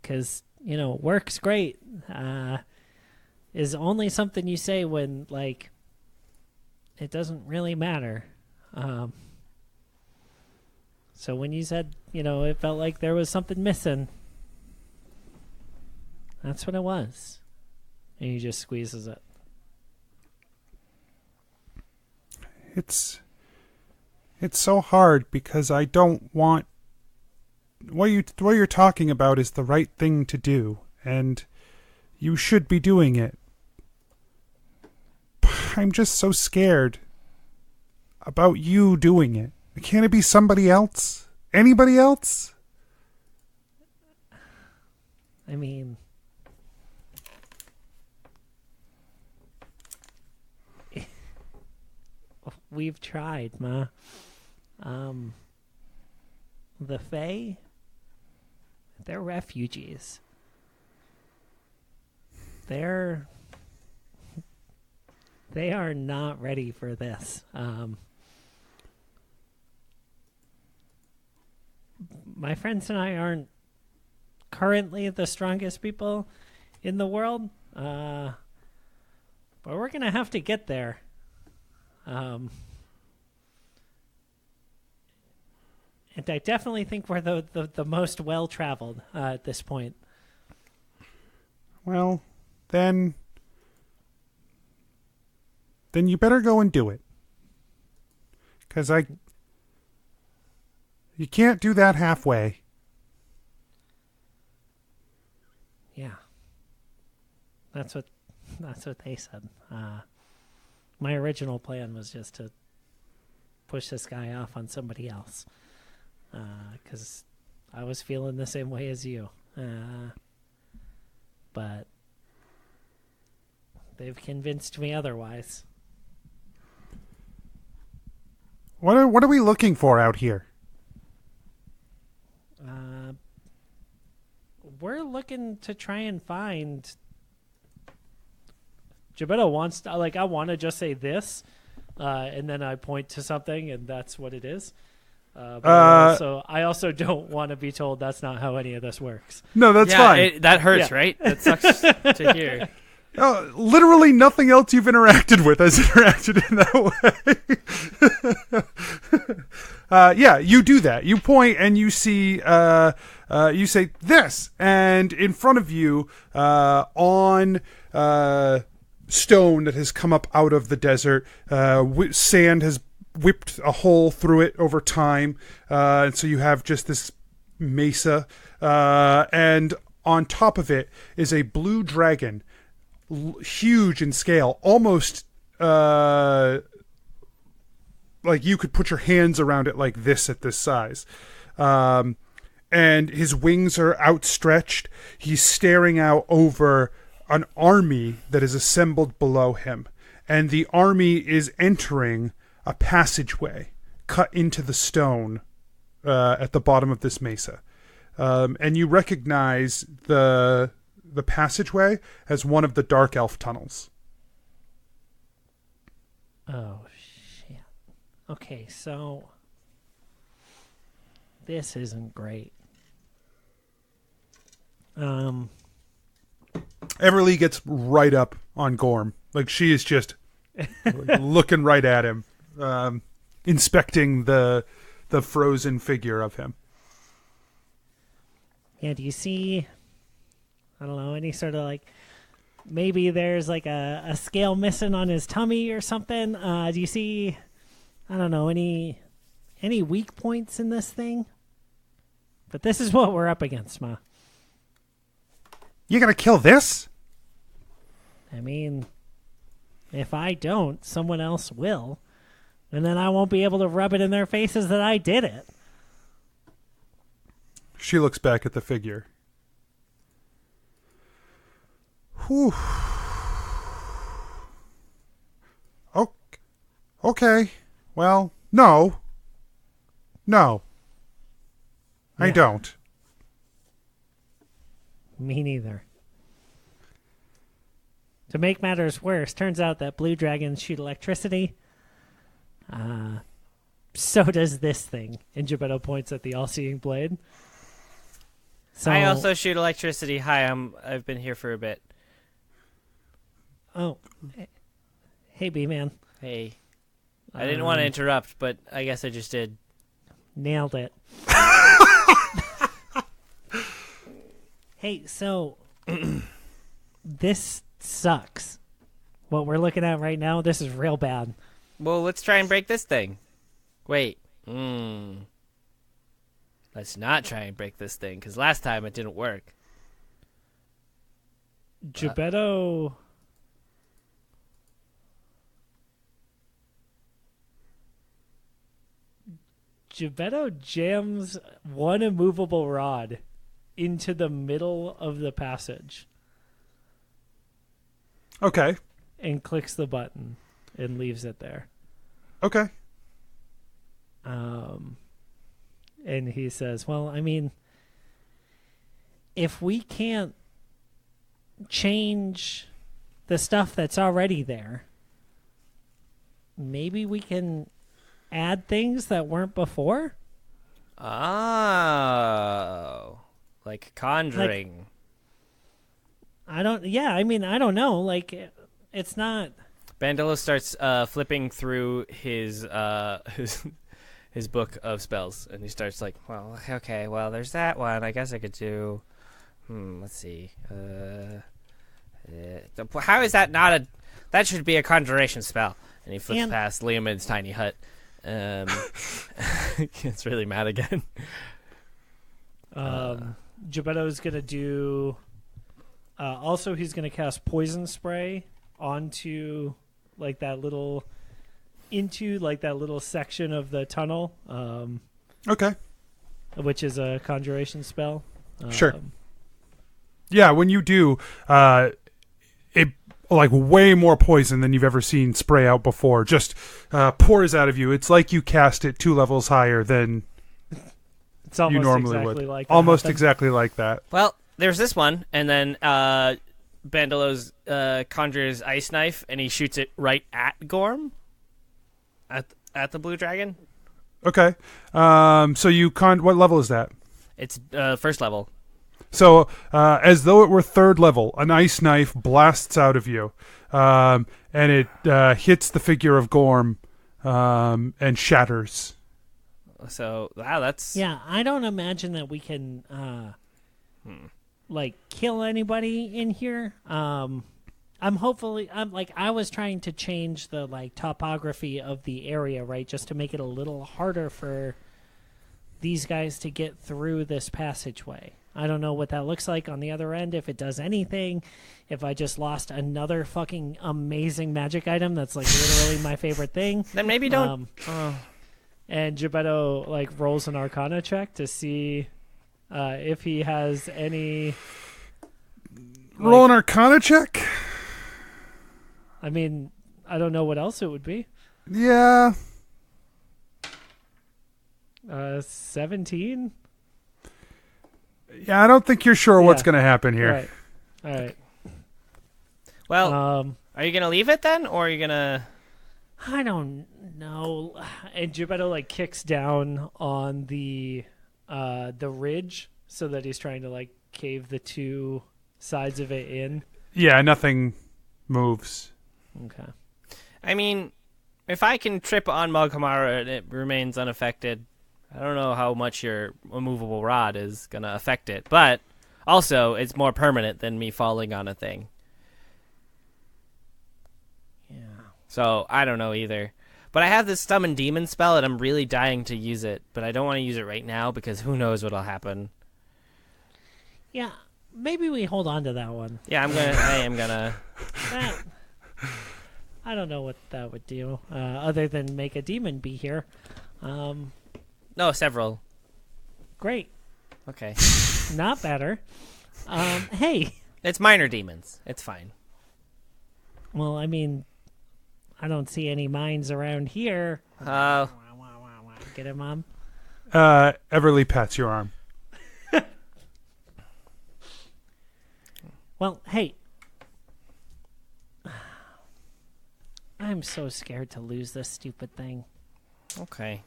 because, you know, work's great, is only something you say when, like, it doesn't really matter. So when you said, you know, it felt like there was something missing, that's what it was. And he just squeezes it. It's so hard because I don't want... What you're talking about is the right thing to do, and you should be doing it. I'm just so scared about you doing it. Can't it be somebody else? Anybody else? I mean... We've tried, Ma. The Fae, they're refugees. They are not ready for this. My friends and I aren't currently the strongest people in the world, but we're going to have to get there. And I definitely think we're the most well-traveled at this point. Well, then you better go and do it. 'Cause you can't do that halfway. Yeah. That's what they said. My original plan was just to push this guy off on somebody else. 'Cause I was feeling the same way as you. But they've convinced me otherwise. What are we looking for out here? We're looking to try and find Jebeddo wants to, like, I want to just say this, and then I point to something, and that's what it is. But I also don't want to be told that's not how any of this works. No, that's fine. That hurts, right? That sucks to hear. Literally nothing else you've interacted with has interacted in that way. Yeah, you do that. You point and you see, you say this, and in front of you, on stone that has come up out of the desert, sand has whipped a hole through it over time, and so you have just this mesa, and on top of it is a blue dragon, huge in scale, almost like you could put your hands around it like this at this size, and his wings are outstretched. He's staring out over an army that is assembled below him, and the army is entering a passageway cut into the stone at the bottom of this mesa. And you recognize the passageway as one of the Dark Elf tunnels. Oh, shit. Okay, so this isn't great. Everly gets right up on Gorm. Like, she is just looking right at him. Inspecting the frozen figure of him. Yeah, do you see, I don't know, any sort of like, maybe there's like a scale missing on his tummy or something? Do you see, I don't know, any weak points in this thing? But this is what we're up against, Ma. You gonna kill this? I mean, if I don't, someone else will. And then I won't be able to rub it in their faces that I did it. She looks back at the figure. Whew. Okay. Well, no. No. I don't. Me neither. To make matters worse, turns out that blue dragons shoot electricity. So does this thing. And Jebeddo points at the all-seeing blade. So, I also shoot electricity. Hi, I've been here for a bit. Oh. Hey, B-Man. Hey. I didn't want to interrupt, but I guess I just did. Nailed it. Hey, so this sucks. What we're looking at right now, this is real bad. Well, let's try and break this thing. Wait. Let's not try and break this thing, because last time it didn't work. Jebeddo... Jebeddo jams one immovable rod into the middle of the passage. Okay. And clicks the button and leaves it there. Okay. And he says, well, I mean, if we can't change the stuff that's already there, maybe we can add things that weren't before? Oh. Like conjuring. I don't know. Like, it's not... Bandilos starts flipping through his book of spells, and he starts like, well, okay, well, there's that one. I guess I could do... let's see. How is that not a... That should be a conjuration spell. And he flips past Leomid's tiny hut. Gets really mad again. Jebeddo's going to do... also, he's going to cast Poison Spray onto... like that little section of the tunnel. Okay. Which is a conjuration spell. Sure. Yeah, when you do, it like way more poison than you've ever seen spray out before. Just pours out of you. It's like you cast it 2 levels higher than it's almost you normally exactly would. Like almost exactly like that. Well, there's this one, and then Bandilos conjures ice knife and he shoots it right at Gorm. At the blue dragon. Okay. So you what level is that? It's first level. So, as though it were third level, an ice knife blasts out of you, and it hits the figure of Gorm, and shatters. So, wow, that's... Yeah, I don't imagine that we can, kill anybody in here. I was trying to change the, topography of the area, right, just to make it a little harder for these guys to get through this passageway. I don't know what that looks like on the other end, if it does anything, if I just lost another fucking amazing magic item that's, literally my favorite thing. Then maybe don't... And Jebeddo, rolls an Arcana check to see if he has any... Roll an Arcana check? I mean, I don't know what else it would be. Yeah. 17? Yeah, I don't think you're sure what's going to happen here. All right. Well, are you going to leave it then, or are you going to... I don't know. And Jebeddo, kicks down on the ridge so that he's trying to, cave the two sides of it in. Yeah, nothing moves. Okay. I mean, if I can trip on Maghamara and it remains unaffected, I don't know how much your immovable rod is going to affect it. But also, it's more permanent than me falling on a thing. Yeah. So, I don't know either. But I have this Summon Demon spell, and I'm really dying to use it. But I don't want to use it right now, because who knows what'll happen. Yeah, maybe we hold on to that one. Yeah, I am gonna... I don't know what that would do, other than make a demon be here. No, several. Great. Okay. Not better. Hey. It's minor demons. It's fine. Well, I mean, I don't see any mines around here. Oh. Get it, Mom? Everly pats your arm. Well, hey. I'm so scared to lose this stupid thing. Okay.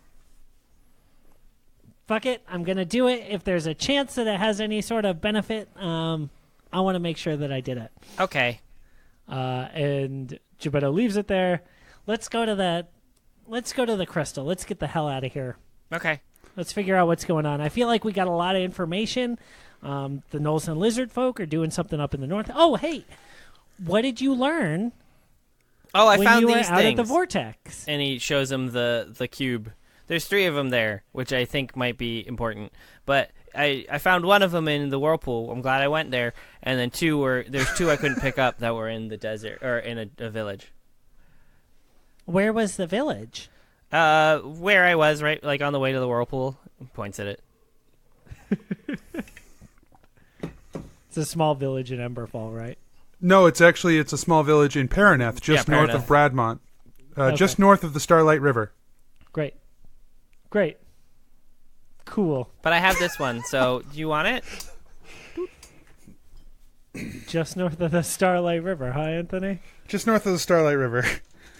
Fuck it. I'm going to do it. If there's a chance that it has any sort of benefit, I want to make sure that I did it. Okay. And Jebeddo leaves it there. Let's go to the crystal. Let's get the hell out of here. Okay. Let's figure out what's going on. I feel like we got a lot of information. The Gnolls and Lizard folk are doing something up in the north. Oh, hey. What did you learn? Oh, I when found you these were out things. at the vortex. And he shows him the cube. There's 3 of them there, which I think might be important. But I found one of them in the whirlpool. I'm glad I went there. And then there's 2 I couldn't pick up that were in the desert or in a village. Where was the village? Where I was, right, on the way to the whirlpool. Points at it. It's a small village in Emberfall, right? No, it's a small village in Paraneth, just north of Bradmont. Just north of the Starlight River. Great. Cool. But I have this one, so do you want it? Just north of the Starlight River, huh, Anthony? Just north of the Starlight River.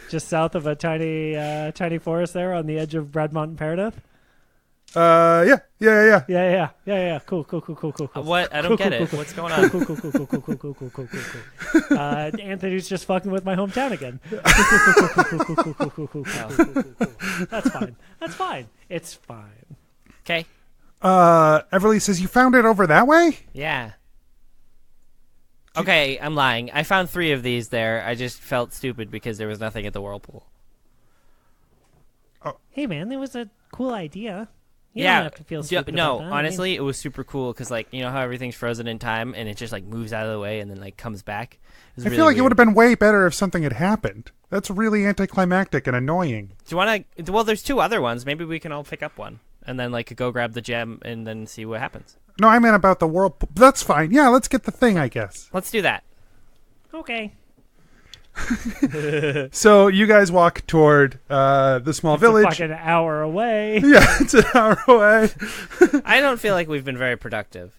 Just south of a tiny forest there on the edge of Bradmont and Paraneth? Yeah. Yeah. Cool. What? I don't get it. What's going on? Cool. Anthony's just fucking with my hometown again. That's fine. It's fine. Okay. Everly says you found it over that way? Yeah. Okay, I'm lying. I found 3 of these there. I just felt stupid because there was nothing at the whirlpool. Oh. Hey, man, that was a cool idea. You don't have to feel stupid no, about that. honestly, it was super cool because, you know how everything's frozen in time and it just, moves out of the way and then, comes back? I feel like it would have been way better if something had happened. That's really anticlimactic and annoying. Do you want to... Well, there's 2 other ones. Maybe we can all pick up one and then, go grab the gem and then see what happens. No, I meant about the whirlpool. That's fine. Yeah, let's get the thing, I guess. Let's do that. Okay. So you guys walk toward the small village. It's like an hour away. Yeah, it's an hour away. I don't feel like we've been very productive.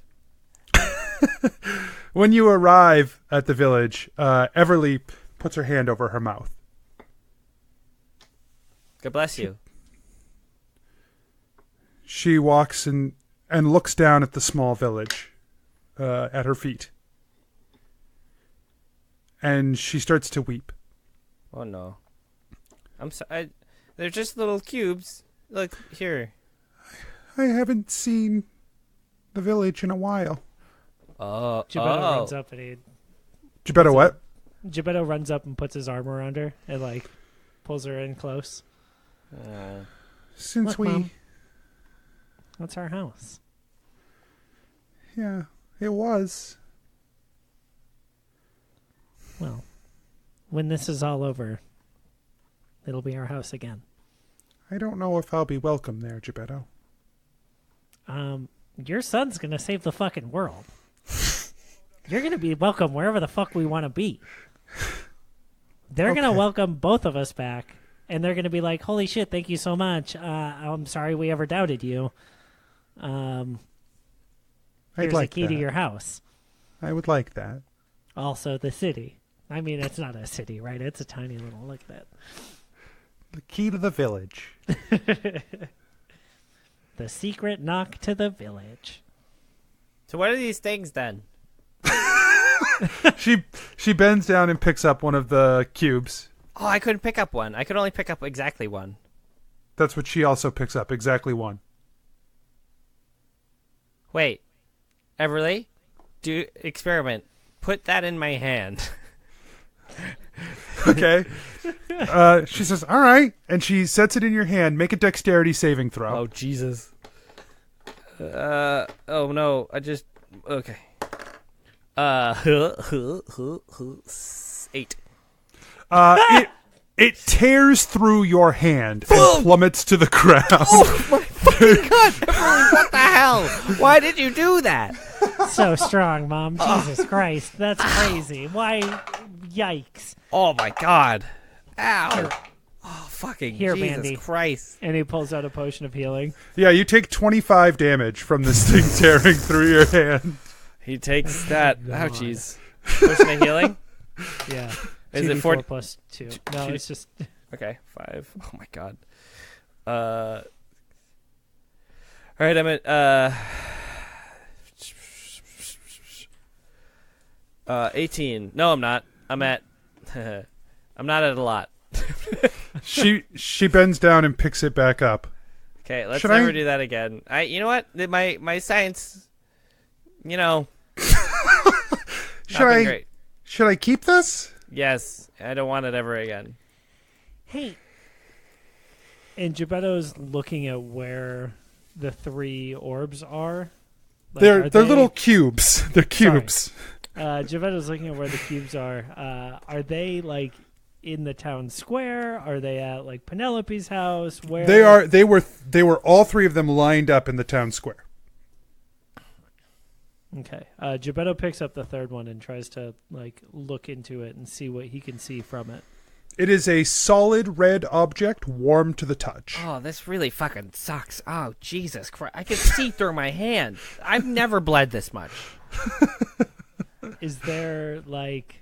When you arrive at the village, Everly puts her hand over her mouth. God bless you. She walks and looks down at the small village at her feet. And she starts to weep. Oh, no. I'm sorry. They're just little cubes. Look, here. I haven't seen the village in a while. Jebeddo runs up and Jebeddo what? Jebeddo runs up and puts his arm around her and, like, pulls her in close. Since Look, Mom, that's our house. Yeah, it was. Well, when this is all over, it'll be our house again. I don't know if I'll be welcome there, Jebeddo. Your son's gonna save the fucking world. You're gonna be welcome wherever the fuck we want to be. They're gonna welcome both of us back, and they're gonna be like, "Holy shit, thank you so much. I'm sorry we ever doubted you. Here's like the key to your house. I would like that. Also, the city. I mean, it's not a city, right? It's a tiny little. Look at that. The key to the village. The secret knock to the village." So what are these things then? She bends down and picks up one of the cubes. Oh, I couldn't pick up one. I could only pick up exactly one. That's what she also picks up, exactly one. Wait. Everly? Do experiment. Put that in my hand. Okay. She says, all right. And she sets it in your hand. Make a dexterity saving throw. Oh, Jesus. Oh, no. Okay. 8. It tears through your hand and plummets to the ground. Oh, my fucking God. Everly, what the hell? Why did you do that? So strong, Mom. Jesus Christ. That's crazy. Why? Yikes. Oh, my God. Ow. Oh, fucking Here, Jesus Bandy. Christ. And he pulls out a potion of healing. Yeah, you take 25 damage from this thing tearing through your hand. He takes that. Oh, jeez. Potion of healing? Yeah. Is it 4 plus 2? No, it's just... Okay, 5. Oh, my God. All right, I'm at... 18. No, I'm not. I'm not at a lot. She bends down and picks it back up. Okay, let's never do that again. You know what? My science, not been great. Should I keep this? Yes, I don't want it ever again. Hey. And Jebeddo's looking at where the 3 orbs are. Like, they're little cubes. They're cubes. Jebeddo's looking at where the cubes are. Are they like in the town square? Are they at like Penelope's house? Where they are? They were all 3 of them lined up in the town square. Okay. Jebeddo picks up the 3rd one and tries to like look into it and see what he can see from it. It is a solid red object, warm to the touch. Oh, this really fucking sucks. Oh, Jesus Christ. I can see through my hand. I've never bled this much. Is there like...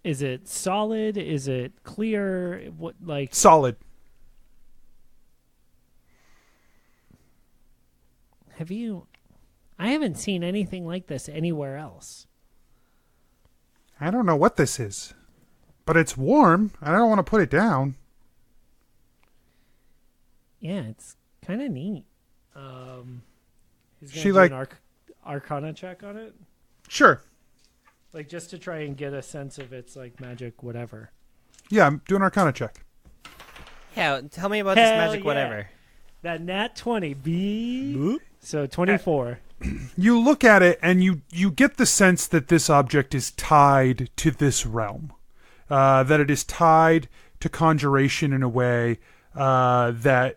Is it solid? Is it clear? What like... Solid. Have you... I haven't seen anything like this anywhere else. I don't know what this is. But it's warm. I don't want to put it down. Yeah, it's kind of neat. He's gonna She do like an Arcana check on it. Sure. Like just to try and get a sense of its like magic, whatever. Yeah, I'm doing Arcana check. Yeah, tell me about this magic, whatever. That nat 20, B. So 24. You look at it and you get the sense that this object is tied to this realm. That it is tied to Conjuration in a way that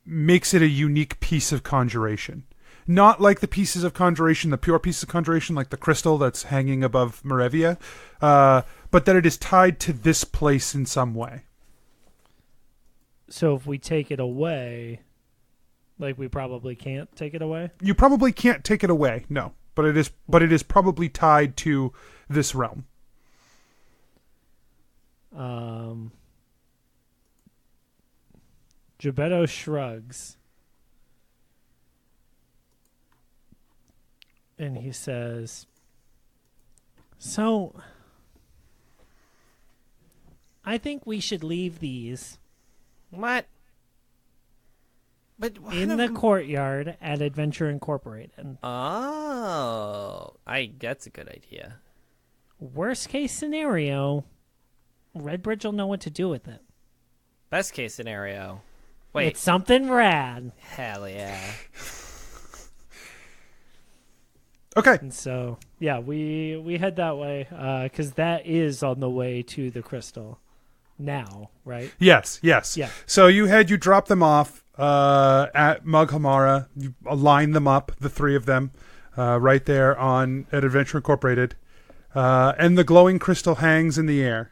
makes it a unique piece of Conjuration. Not like the pieces of Conjuration, the pure pieces of Conjuration, like the crystal that's hanging above Marevia, but that it is tied to this place in some way. So if we take it away, Like we probably can't take it away? You probably can't take it away, no. But it is probably tied to this realm. Jebeddo shrugs. And he says, so, I think we should leave these. What? But in the courtyard at Adventure Incorporated. Oh, that's a good idea. Worst case scenario, Redbridge will know what to do with it. Best case scenario. Wait. It's something rad. Hell yeah. Okay. And so, yeah, we head that way because that is on the way to the crystal now, right? Yes. Yeah. So you drop them off at Mughamara. You line them up, the three of them, right there at Adventure Incorporated. And the glowing crystal hangs in the air.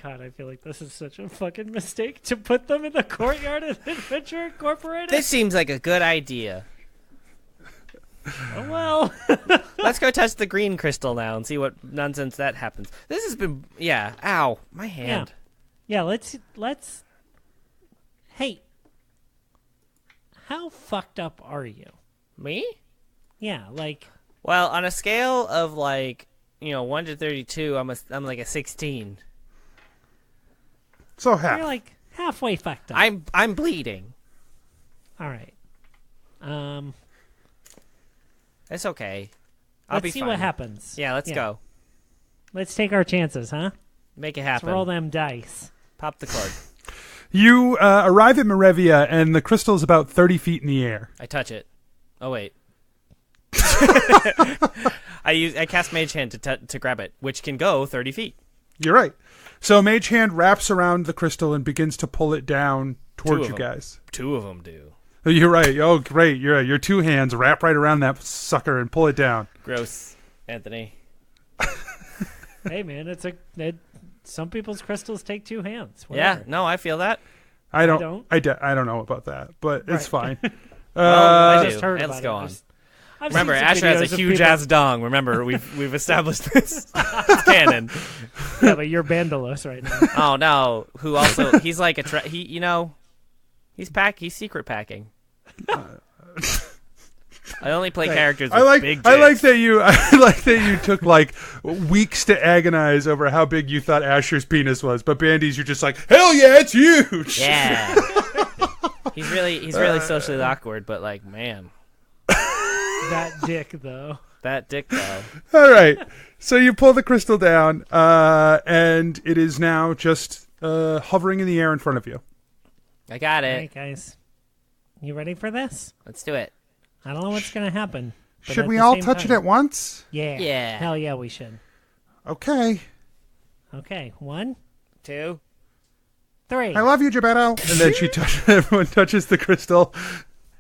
God, I feel like this is such a fucking mistake to put them in the courtyard of Adventure Incorporated. This seems like a good idea. Oh, well. Let's go test the green crystal now and see what nonsense that happens. This has been, ow, my hand. Yeah, let's, hey, how fucked up are you? Me? Yeah, like. Well, on a scale of 1 to 32, I'm like a 16. So half. You're like halfway fucked up. I'm bleeding. All right. It's okay. I'll be Let's see fine. what happens. Yeah, let's go. Let's take our chances, huh? Make it happen. Let's roll them dice. Pop the cord. You arrive at Marevia, and the crystal is about 30 feet in the air. I touch it. Oh, wait. I cast Mage Hand to grab it, which can go 30 feet. You're right. So Mage Hand wraps around the crystal and begins to pull it down towards you guys. Two of them do. You're right. Oh, great. You're right. Your two hands wrap right around that sucker and pull it down. Gross, Anthony. Hey, man, some people's crystals take two hands. Whatever. Yeah, no, I feel that. I don't know about that, but it's fine. I just heard about Let's go it. on. I've Remember, seen some Asher has a videos of huge people- ass dong. Remember, we've established this. It's canon. Yeah, but you're Bandilos right now. Oh no! Who also? He's like he's secret packing. I only play characters with big dicks. I like that you took weeks to agonize over how big you thought Asher's penis was, but Bandy's, you're just like, hell yeah, it's huge. Yeah. he's really socially awkward, but man. That dick, though. All right. So you pull the crystal down, and it is now just hovering in the air in front of you. I got it. All right, guys. You ready for this? Let's do it. I don't know what's going to happen. Should we all touch it at once? Yeah. Yeah. Hell yeah, we should. Okay. Okay. 1, 2, 3. I love you, Jebeddo. And then everyone touches the crystal.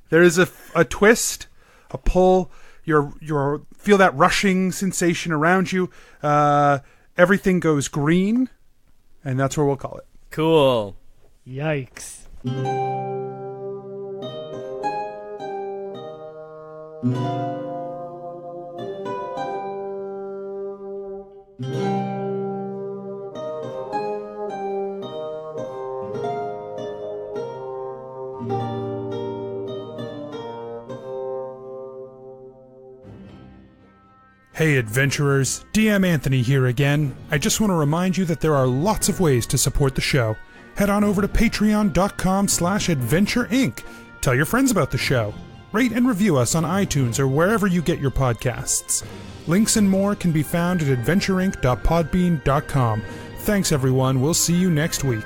There is a twist, a pull. You feel that rushing sensation around you. Everything goes green, and that's where we'll call it. Cool. Yikes. Hey adventurers, DM Anthony here again. I just want to remind you that there are lots of ways to support the show. Head on over to patreon.com/adventureinc. Tell your friends about the show. Rate and review us on iTunes or wherever you get your podcasts. Links and more can be found at adventureinc.podbean.com. Thanks everyone, we'll see you next week.